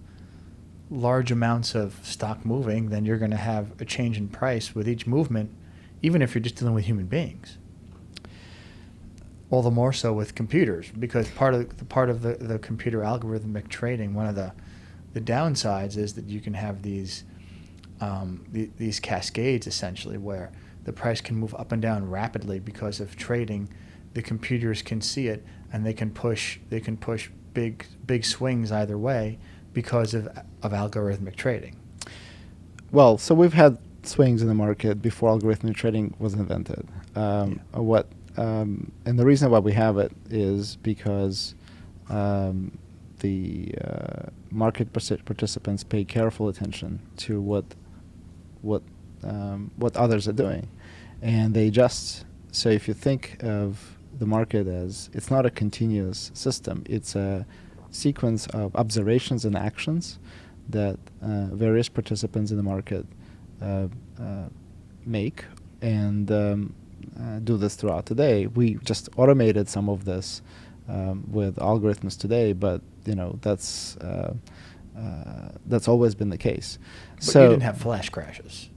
[SPEAKER 1] large amounts of stock moving, then you're going to have a change in price with each movement, even if you're just dealing with human beings. All the more so with computers, because part of the computer algorithmic trading, one of the downsides is that you can have these cascades essentially where the price can move up and down rapidly because of trading. The computers can see it and they can push big swings either way because of algorithmic trading.
[SPEAKER 2] Well, so we've had swings in the market before algorithmic trading was invented. And the reason why we have it is because the market participants pay careful attention to what others are doing, and they adjust. So if you think of the market as, it's not a continuous system, it's a sequence of observations and actions that various participants in the market make, and do this throughout the day. We just automated some of this with algorithms today, but that's always been the case.
[SPEAKER 1] But
[SPEAKER 2] so
[SPEAKER 1] you didn't have flash crashes.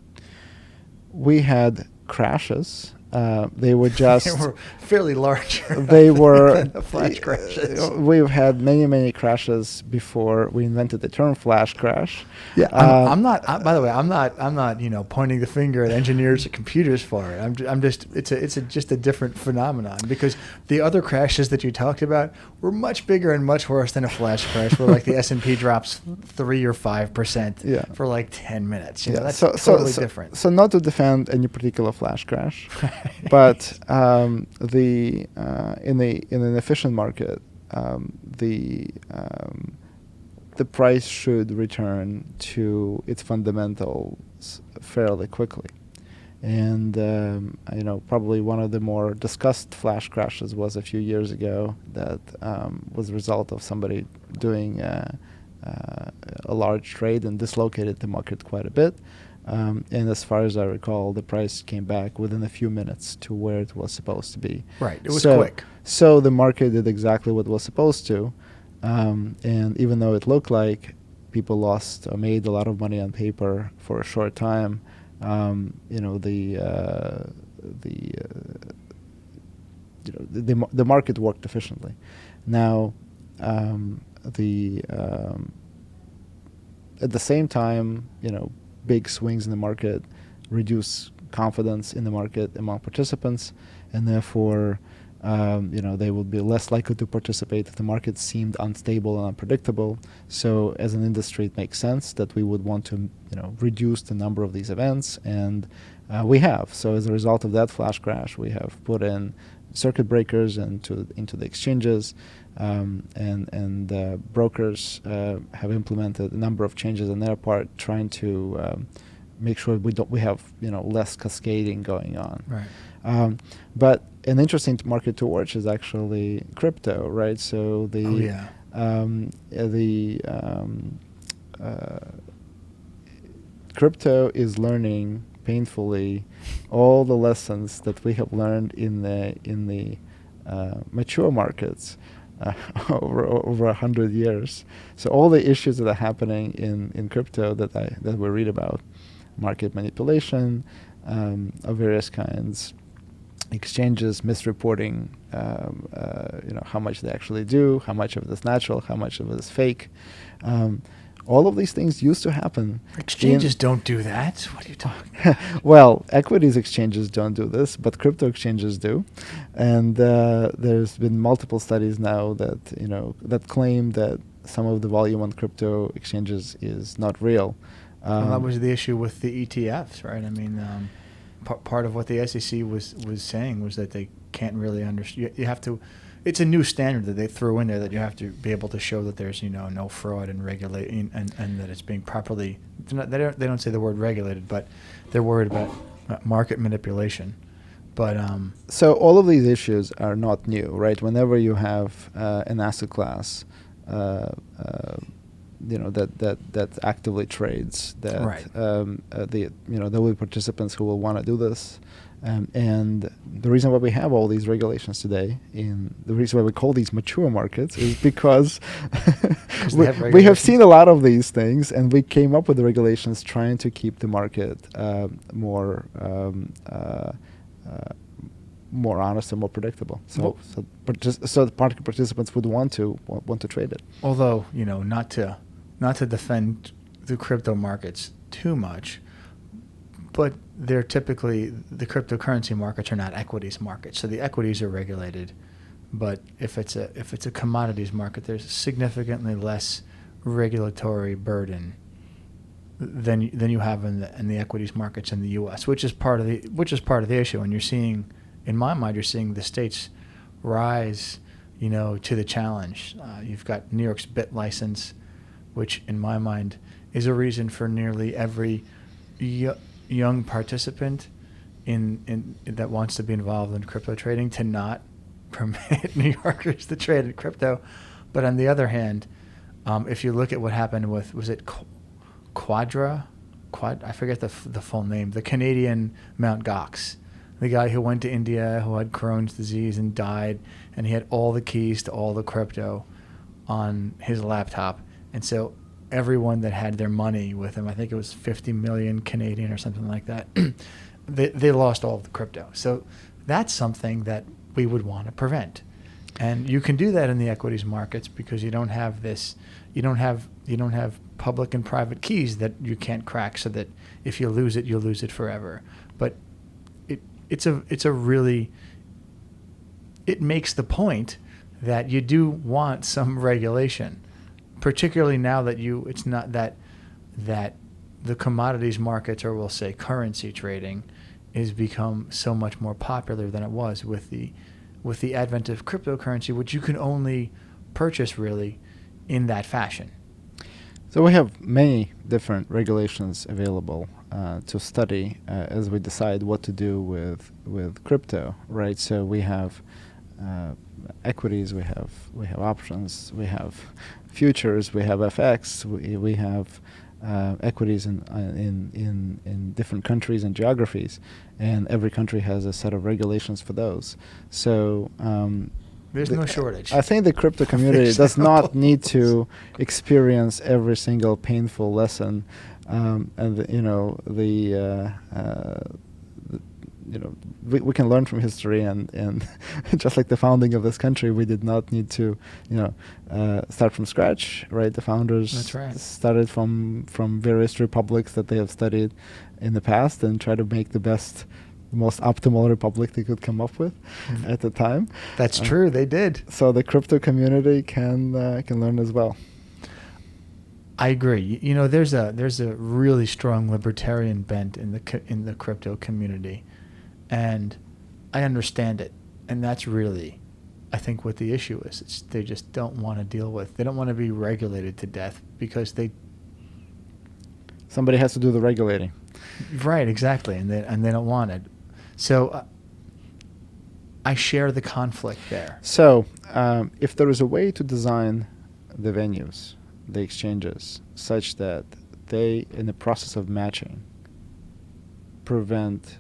[SPEAKER 2] We had crashes. They were just
[SPEAKER 1] They were fairly large.
[SPEAKER 2] They were
[SPEAKER 1] than the flash crashes.
[SPEAKER 2] We've had many crashes before we invented the term flash crash.
[SPEAKER 1] Yeah, I'm not. By the way, I'm not. Pointing the finger at engineers or computers for it. I'm just. It's just a different phenomenon, because the other crashes that you talked about were much bigger and much worse than a flash crash, where like the S&P drops 3 or 5% for like 10 minutes. That's totally different.
[SPEAKER 2] So not to defend any particular flash crash, but in an efficient market, the price should return to its fundamentals fairly quickly. And probably one of the more discussed flash crashes was a few years ago that was a result of somebody doing a large trade and dislocated the market quite a bit. And as far as I recall, the price came back within a few minutes to where it was supposed to be.
[SPEAKER 1] Right, it was quick.
[SPEAKER 2] So the market did exactly what it was supposed to. And even though it looked like people lost or made a lot of money on paper for a short time, the market worked efficiently. Now, at the same time, big swings in the market reduce confidence in the market among participants, and therefore, they would be less likely to participate if the market seemed unstable and unpredictable. So as an industry, it makes sense that we would want to, reduce the number of these events, and we have. So as a result of that flash crash, we have put in circuit breakers into the exchanges, and brokers have implemented a number of changes on their part, trying to make sure we have less cascading going on.
[SPEAKER 1] Right.
[SPEAKER 2] But an interesting market to watch is actually crypto, right? So crypto is learning painfully all the lessons that we have learned in the mature markets over 100 years. So all the issues that are happening in crypto that we read about, market manipulation of various kinds, exchanges misreporting, how much they actually do, how much of it is natural, how much of it is fake. All of these things used to happen.
[SPEAKER 1] Exchanges don't do that. What are you talking about?
[SPEAKER 2] Well, equities exchanges don't do this, but crypto exchanges do. And there's been multiple studies now that that claim that some of the volume on crypto exchanges is not real.
[SPEAKER 1] Well, that was the issue with the ETFs, right? I mean, part of what the SEC was saying was that they can't really understand. You have to. It's a new standard that they threw in there, that you have to be able to show that there's no fraud and regulating, and that it's being properly. They don't say the word regulated, but they're worried about market manipulation. But
[SPEAKER 2] so all of these issues are not new, right? Whenever you have an asset class, that actively trades, that
[SPEAKER 1] right.
[SPEAKER 2] there will be participants who will want to do this, And the reason why we have all these regulations today, the reason why we call these mature markets, is because we have seen a lot of these things, and we came up with the regulations trying to keep the market more honest and more predictable. So the market participants would want to trade it.
[SPEAKER 1] Although, not to defend the crypto markets too much, but they're typically, the cryptocurrency markets are not equities markets. So the equities are regulated, but if it's a commodities market, there's significantly less regulatory burden than you have in the equities markets in the U.S., which is part of the issue. And you're seeing, in my mind, the states rise, to the challenge. You've got New York's BIT license, which in my mind is a reason for nearly every young participant in that wants to be involved in crypto trading to not permit New Yorkers to trade in crypto. But on the other hand, if you look at what happened with, was it Quad, I forget the full name, the Canadian Mt. Gox, the guy who went to India, who had Crohn's disease and died, and he had all the keys to all the crypto on his laptop. And so everyone that had their money with him, I think it was 50 million Canadian or something like that, they lost all of the crypto. So that's something that we would want to prevent. And you can do that in the equities markets because you don't have public and private keys that you can't crack, so that if you lose it, you'll lose it forever. But it makes the point that you do want some regulation, particularly now that it's not that the commodities markets, or we'll say currency trading, is become so much more popular than it was with the advent of cryptocurrency, which you can only purchase really in that fashion.
[SPEAKER 2] So we have many different regulations available to study as we decide what to do with crypto, right? So we have equities, we have options, we have futures, we have FX, we have equities in different countries and geographies, and every country has a set of regulations for those. So
[SPEAKER 1] there's no shortage.
[SPEAKER 2] I think the crypto community does not need to experience every single painful lesson, we can learn from history, and just like the founding of this country, we did not need to, start from scratch, right? The founders started from various republics that they have studied in the past and try to make the most optimal republic they could come up with at the time.
[SPEAKER 1] That's true. They did.
[SPEAKER 2] So the crypto community can learn as well.
[SPEAKER 1] I agree. There's a really strong libertarian bent in the crypto community, and I understand it. And that's really, I think, what the issue is. They just don't want to deal with. They don't want to be regulated to death because
[SPEAKER 2] somebody has to do the regulating.
[SPEAKER 1] Right. Exactly. And they don't want it. So I share the conflict there.
[SPEAKER 2] So if there is a way to design the venues, the exchanges, such that they, in the process of matching, prevent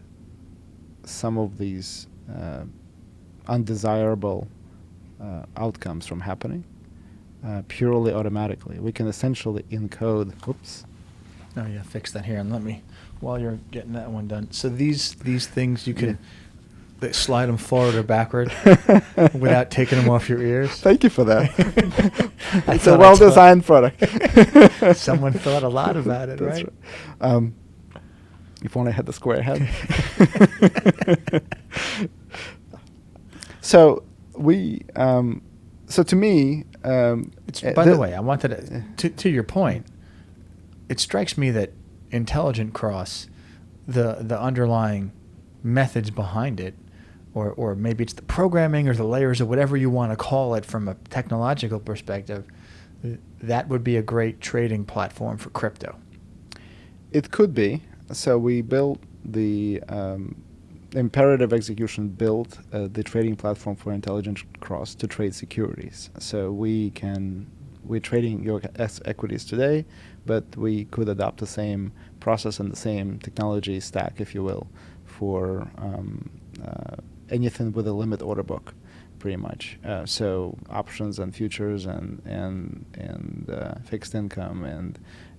[SPEAKER 2] some of these undesirable outcomes from happening purely automatically, we can essentially encode. Oops.
[SPEAKER 1] Oh yeah, fix that here, and let me, while you're getting that one done. So these things you can slide them forward or backward without taking them off your ears.
[SPEAKER 2] Thank you for that. It's a well-designed product.
[SPEAKER 1] Someone thought a lot about it,
[SPEAKER 2] That's
[SPEAKER 1] right?
[SPEAKER 2] If only I had the square head. So to me,
[SPEAKER 1] by the way, I wanted to your point. It strikes me that intelligent cross, the underlying methods behind it, or maybe it's the programming or the layers or whatever you want to call it from a technological perspective, that would be a great trading platform for crypto.
[SPEAKER 2] It could be. So we built the imperative execution built the trading platform for intelligent cross to trade securities. So we're trading your equities today, but we could adopt the same process and the same technology stack, if you will, for anything with a limit order book, pretty much. So options and futures and fixed income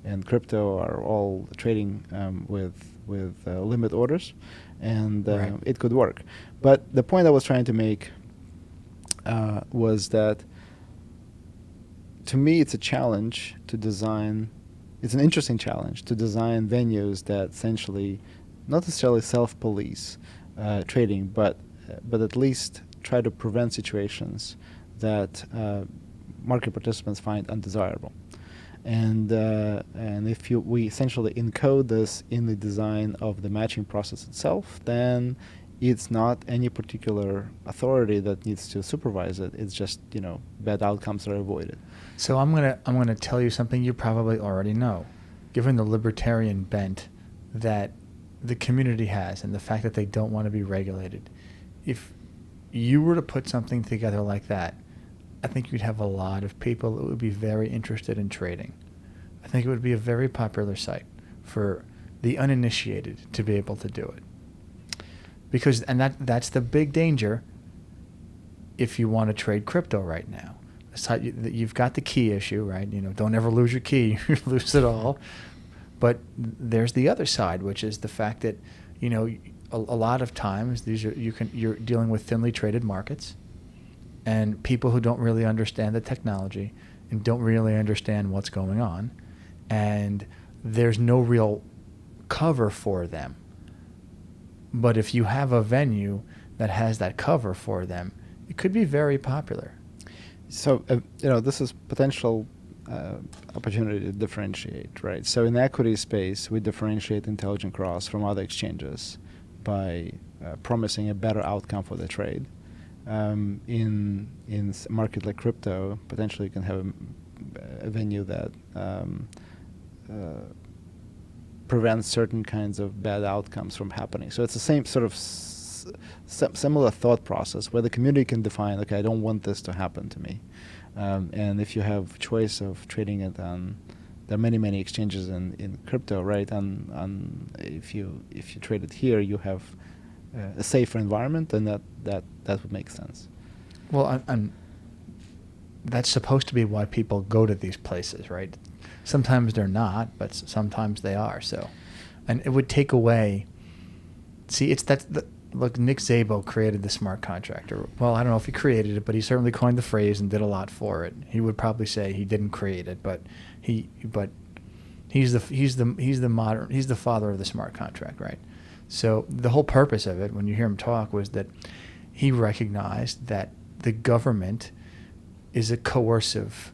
[SPEAKER 2] and crypto are all trading with limit orders, and
[SPEAKER 1] Right.
[SPEAKER 2] it could work. But the point I was trying to make was that, to me, it's a challenge to design. It's an interesting challenge to design venues that essentially not necessarily self-police trading, but at least try to prevent situations that market participants find undesirable. And if we essentially encode this in the design of the matching process itself, then it's not any particular authority that needs to supervise it. It's just, bad outcomes are avoided.
[SPEAKER 1] So I'm gonna tell you something you probably already know. Given the libertarian bent that the community has and the fact that they don't want to be regulated, if you were to put something together like that, I think you'd have a lot of people that would be very interested in trading. I think it would be a very popular site for the uninitiated to be able to do it. Because that's the big danger if you want to trade crypto right now. You've got the key issue, right? Don't ever lose your key; you lose it all. But there's the other side, which is the fact that a lot of times you're dealing with thinly traded markets, and people who don't really understand the technology and don't really understand what's going on, and there's no real cover for them. But if you have a venue that has that cover for them, it could be very popular.
[SPEAKER 2] So, this is potential opportunity to differentiate, right? So in the equity space, we differentiate Intelligent Cross from other exchanges by promising a better outcome for the trade. In a market like crypto, potentially you can have a venue that prevents certain kinds of bad outcomes from happening. So it's the same sort of similar thought process where the community can define, okay, I don't want this to happen to me. And if you have choice of trading it on, there are many exchanges in crypto, right? And if you trade it here, you have a safer environment, and that would make sense.
[SPEAKER 1] Well, that's supposed to be why people go to these places, right? Sometimes they're not, but sometimes they are. So, and it would take away. See, look, Nick Szabo created the smart contract. Well, I don't know if he created it, but he certainly coined the phrase and did a lot for it. He would probably say he didn't create it, but he's the father of the smart contract, right? So the whole purpose of it, when you hear him talk, was that he recognized that the government is a coercive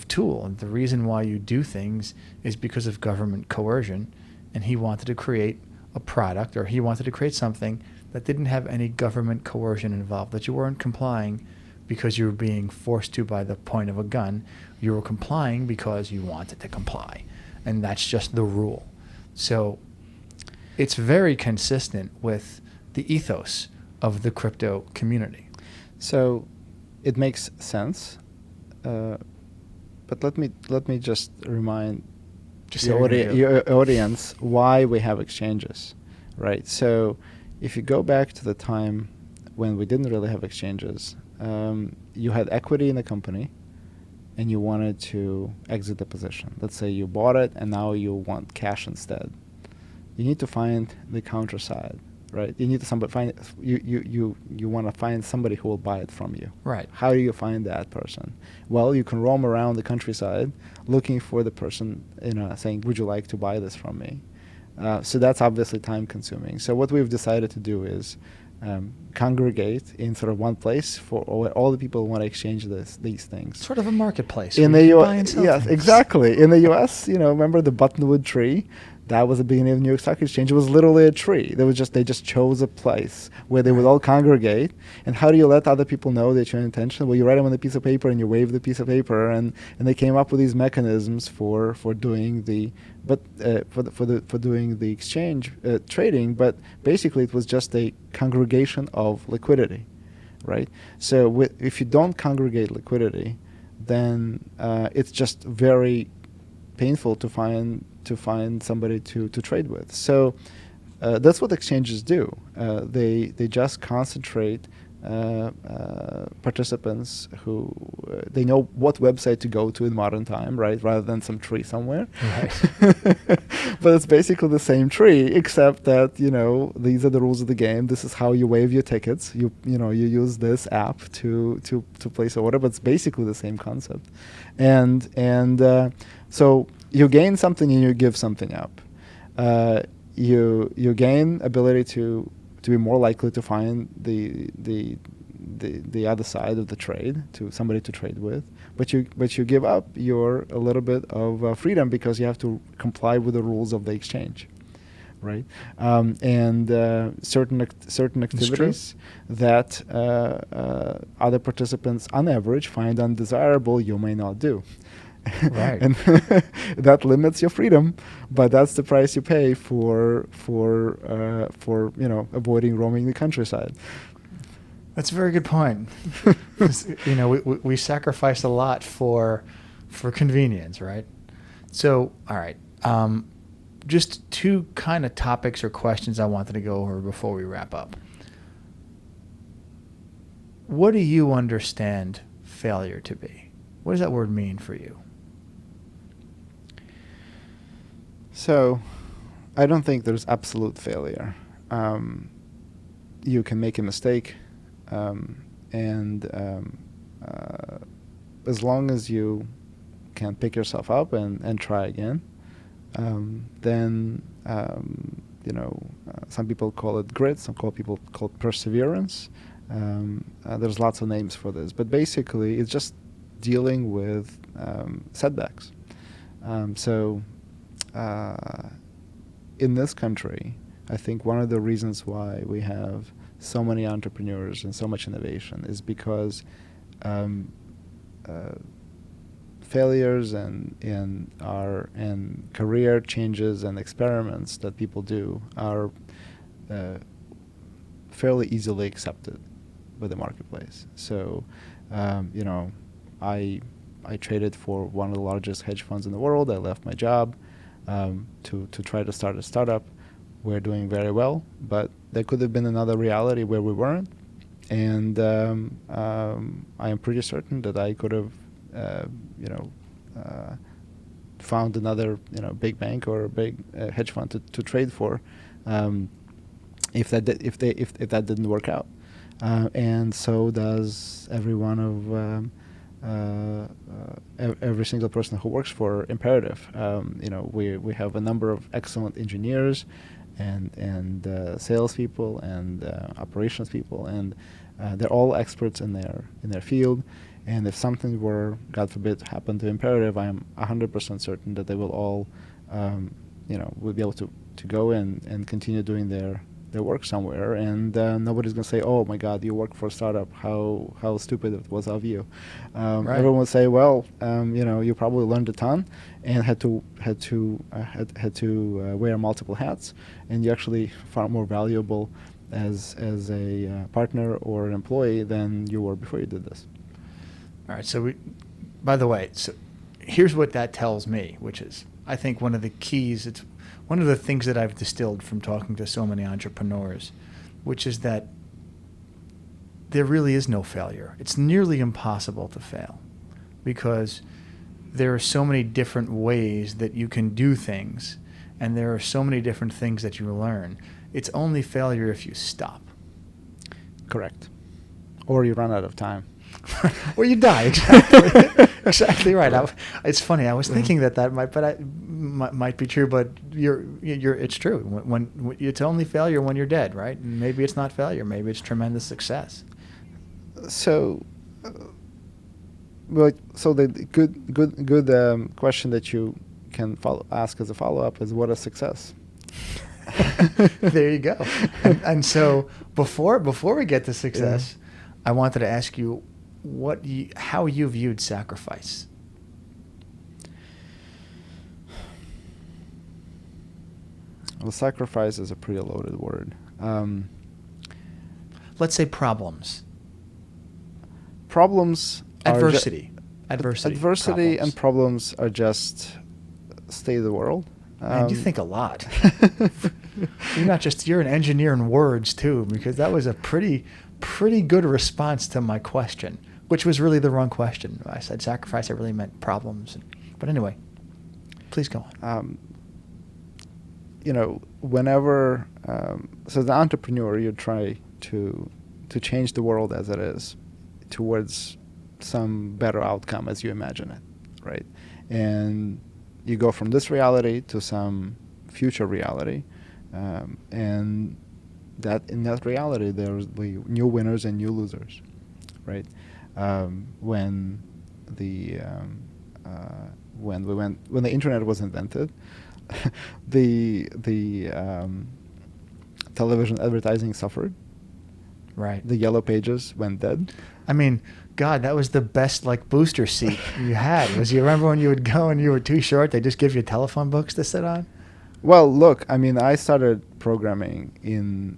[SPEAKER 1] tool, and the reason why you do things is because of government coercion, and he wanted to create a product, or he wanted to create something that didn't have any government coercion involved, that you weren't complying because you were being forced to by the point of a gun. You were complying because you wanted to comply, and that's just the rule. So it's very consistent with the ethos of the crypto community.
[SPEAKER 2] So it makes sense, but let me just remind your audience why we have exchanges, right? So if you go back to the time when we didn't really have exchanges, you had equity in the company and you wanted to exit the position. Let's say you bought it and now you want cash instead. You need to find the counter side, right? You need to you want to find somebody who will buy it from you.
[SPEAKER 1] Right.
[SPEAKER 2] How do you find that person? Well, you can roam around the countryside looking for the person, saying, would you like to buy this from me? So that's obviously time consuming. So what we've decided to do is congregate in sort of one place for all the people who want to exchange these things.
[SPEAKER 1] Sort of a marketplace.
[SPEAKER 2] In the
[SPEAKER 1] U.S.
[SPEAKER 2] Yes, exactly. In the U.S., remember the buttonwood tree? That was the beginning of the New York Stock Exchange. It was literally a tree. They just chose a place where they would all congregate. And how do you let other people know that you're in intention? Well, you write them on a piece of paper and you wave the piece of paper, and they came up with these mechanisms for doing the doing the exchange trading. But basically, it was just a congregation of liquidity, right? So if you don't congregate liquidity, then it's just very painful to find somebody to trade with. So that's what exchanges do. They just concentrate participants who they know what website to go to in modern time, right? Rather than some tree somewhere.
[SPEAKER 1] Right.
[SPEAKER 2] But it's basically the same tree, except that these are the rules of the game. This is how you waive your tickets. You use this app to place an order, but it's basically the same concept. And so you gain something and you give something up. You gain ability to be more likely to find the other side of the trade, to somebody to trade with, but you give up a little bit of freedom because you have to comply with the rules of the exchange, right? And certain activities that other participants on average find undesirable, you may not do.
[SPEAKER 1] Right.
[SPEAKER 2] And that limits your freedom, but that's the price you pay for avoiding roaming the countryside.
[SPEAKER 1] That's a very good point. We sacrifice a lot for convenience, right? So, all right. Just two kind of topics or questions I wanted to go over before we wrap up. What do you understand failure to be? What does that word mean for you?
[SPEAKER 2] So, I don't think there's absolute failure. You can make a mistake, and as long as you can pick yourself up and try again, then some people call it grit, some people call it perseverance. There's lots of names for this, but basically it's just dealing with setbacks. In this country, I think one of the reasons why we have so many entrepreneurs and so much innovation is because failures and career changes and experiments that people do are fairly easily accepted by the marketplace. So, I traded for one of the largest hedge funds in the world. I left my job to try to start a startup. We're doing very well, but there could have been another reality where we weren't. And I am pretty certain that I could have, found another, big bank or a big hedge fund to trade for, if that didn't work out. And so does every one of every single person who works for Imperative. We have a number of excellent engineers and salespeople and operations people, and they're all experts in their field. And if something were, God forbid, happen to Imperative, I am 100% certain that they will all, will be able to go and continue doing their work somewhere, and nobody's going to say, "Oh my God, you work for a startup. How stupid it was of you."
[SPEAKER 1] Right.
[SPEAKER 2] Everyone will say, "Well, you probably learned a ton, and had to wear multiple hats, and you're actually far more valuable as a partner or an employee than you were before you did this."
[SPEAKER 1] All right. So by the way, here's what that tells me, which is, I think one of the keys. It's one of the things that I've distilled from talking to so many entrepreneurs, which is that there really is no failure. It's nearly impossible to fail because there are so many different ways that you can do things, and there are so many different things that you learn. It's only failure if you stop.
[SPEAKER 2] Correct. Or you run out of time.
[SPEAKER 1] Or you die. Exactly. Exactly right. It's funny. I was thinking that might be true, but it's true. When it's only failure when you're dead, right? And maybe it's not failure. Maybe it's tremendous success.
[SPEAKER 2] So, the good question that you can ask as a follow-up is, what is success?
[SPEAKER 1] There you go. And so before we get to success, I wanted to ask you how you viewed sacrifice.
[SPEAKER 2] Well, sacrifice is a pretty loaded word.
[SPEAKER 1] Let's say problems.
[SPEAKER 2] Problems.
[SPEAKER 1] Adversity.
[SPEAKER 2] Adversity and problems are just state of the world.
[SPEAKER 1] Man, you think a lot. You're an engineer in words too, because that was a pretty good response to my question, which was really the wrong question. I said sacrifice, I really meant problems. But anyway, please go on.
[SPEAKER 2] Whenever, so as an entrepreneur, you try to change the world as it is towards some better outcome as you imagine it, right? And you go from this reality to some future reality, and that in that reality there's new winners and new losers, right? When the internet was invented, the television advertising suffered.
[SPEAKER 1] Right.
[SPEAKER 2] The yellow pages went dead.
[SPEAKER 1] I mean, God, that was the best booster seat you had. You remember when you would go and you were too short? They just give you telephone books to sit on.
[SPEAKER 2] Well, look, I mean, I started programming in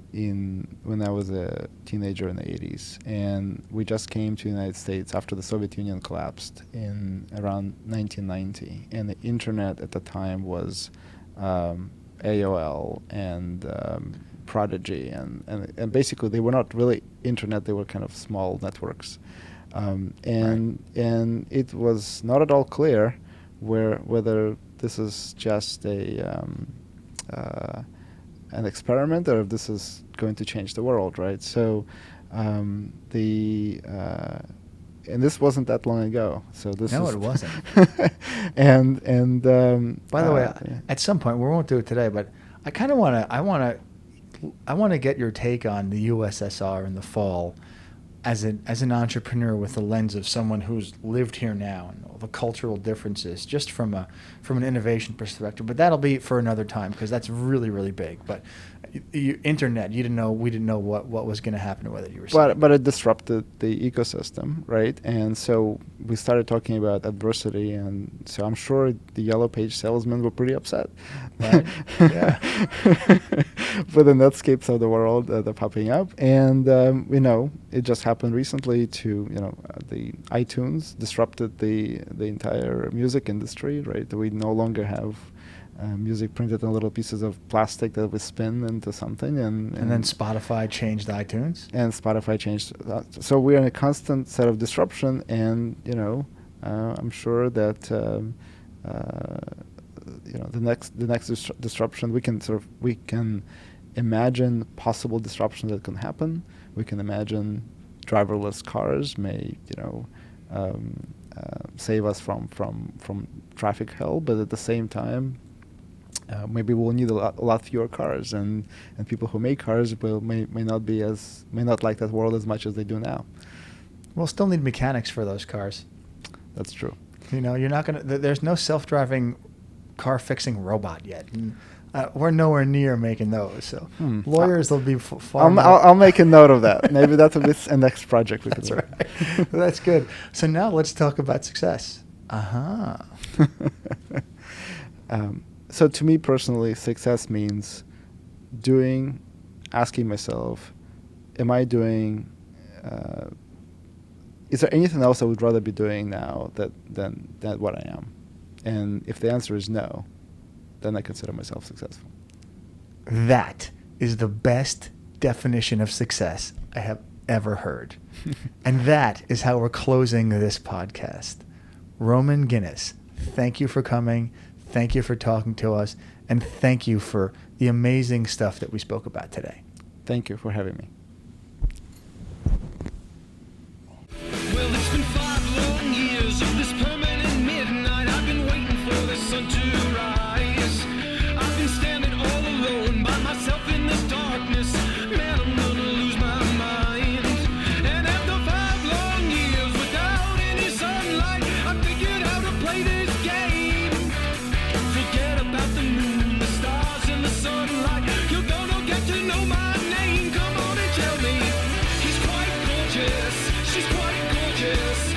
[SPEAKER 2] when I was a teenager in the 80s, and we just came to the United States after the Soviet Union collapsed in around 1990, and the internet at the time was AOL and Prodigy, and basically they were not really internet; they were kind of small networks, and it was not at all clear whether this is just an experiment or if this is going to change the world, right? So and this wasn't that long ago. So this
[SPEAKER 1] it wasn't.
[SPEAKER 2] and
[SPEAKER 1] by the way, at some point we won't do it today, but I kind of want to get your take on the USSR in the fall as an entrepreneur with the lens of someone who's lived here now and all the cultural differences, just from an innovation perspective. But that'll be for another time because that's really, really big. But internet, we didn't know what was going to happen or whether you were.
[SPEAKER 2] But it disrupted the ecosystem, right? And so we started talking about adversity, and so I'm sure the yellow page salesmen were pretty upset.
[SPEAKER 1] Right. Yeah.
[SPEAKER 2] For the Netscapes of the world that are popping up, and it just happened recently to the iTunes disrupted the entire music industry, right? We no longer have music printed on little pieces of plastic that we spin into something, and
[SPEAKER 1] then Spotify changed iTunes,
[SPEAKER 2] and Spotify changed. So we're in a constant set of disruption, and I'm sure that the next disruption we can imagine possible disruption that can happen. We can imagine driverless cars may save us from traffic hell, but at the same time, maybe we'll need a lot fewer cars, and people who make cars may not like that world as much as they do now.
[SPEAKER 1] We'll still need mechanics for those cars.
[SPEAKER 2] That's true.
[SPEAKER 1] You're not gonna. There's no self-driving car fixing robot yet. And, we're nowhere near making those. So lawyers will be far.
[SPEAKER 2] I'll make a note of that. Maybe that will be a next project.
[SPEAKER 1] That's right. That's good. So now let's talk about success.
[SPEAKER 2] So to me personally, success means asking myself, am I doing, is there anything else I would rather be doing now than what I am? And if the answer is no, then I consider myself successful.
[SPEAKER 1] That is the best definition of success I have ever heard. And that is how we're closing this podcast. Roman Ginis, thank you for coming. Thank you for talking to us. And thank you for the amazing stuff that we spoke about today.
[SPEAKER 2] Thank you for having me.
[SPEAKER 3] Well, it's been 5 long years of this permanent midnight. I've been waiting for the sun to rise. I've been standing all alone by myself in this darkness. Man, I'm gonna lose my mind. And after 5 long years without any sunlight, I figured out how to play this game. Forget about the moon, the stars, and the sunlight. You're gonna get to know my name. Come on and tell me. He's quite gorgeous. She's quite gorgeous.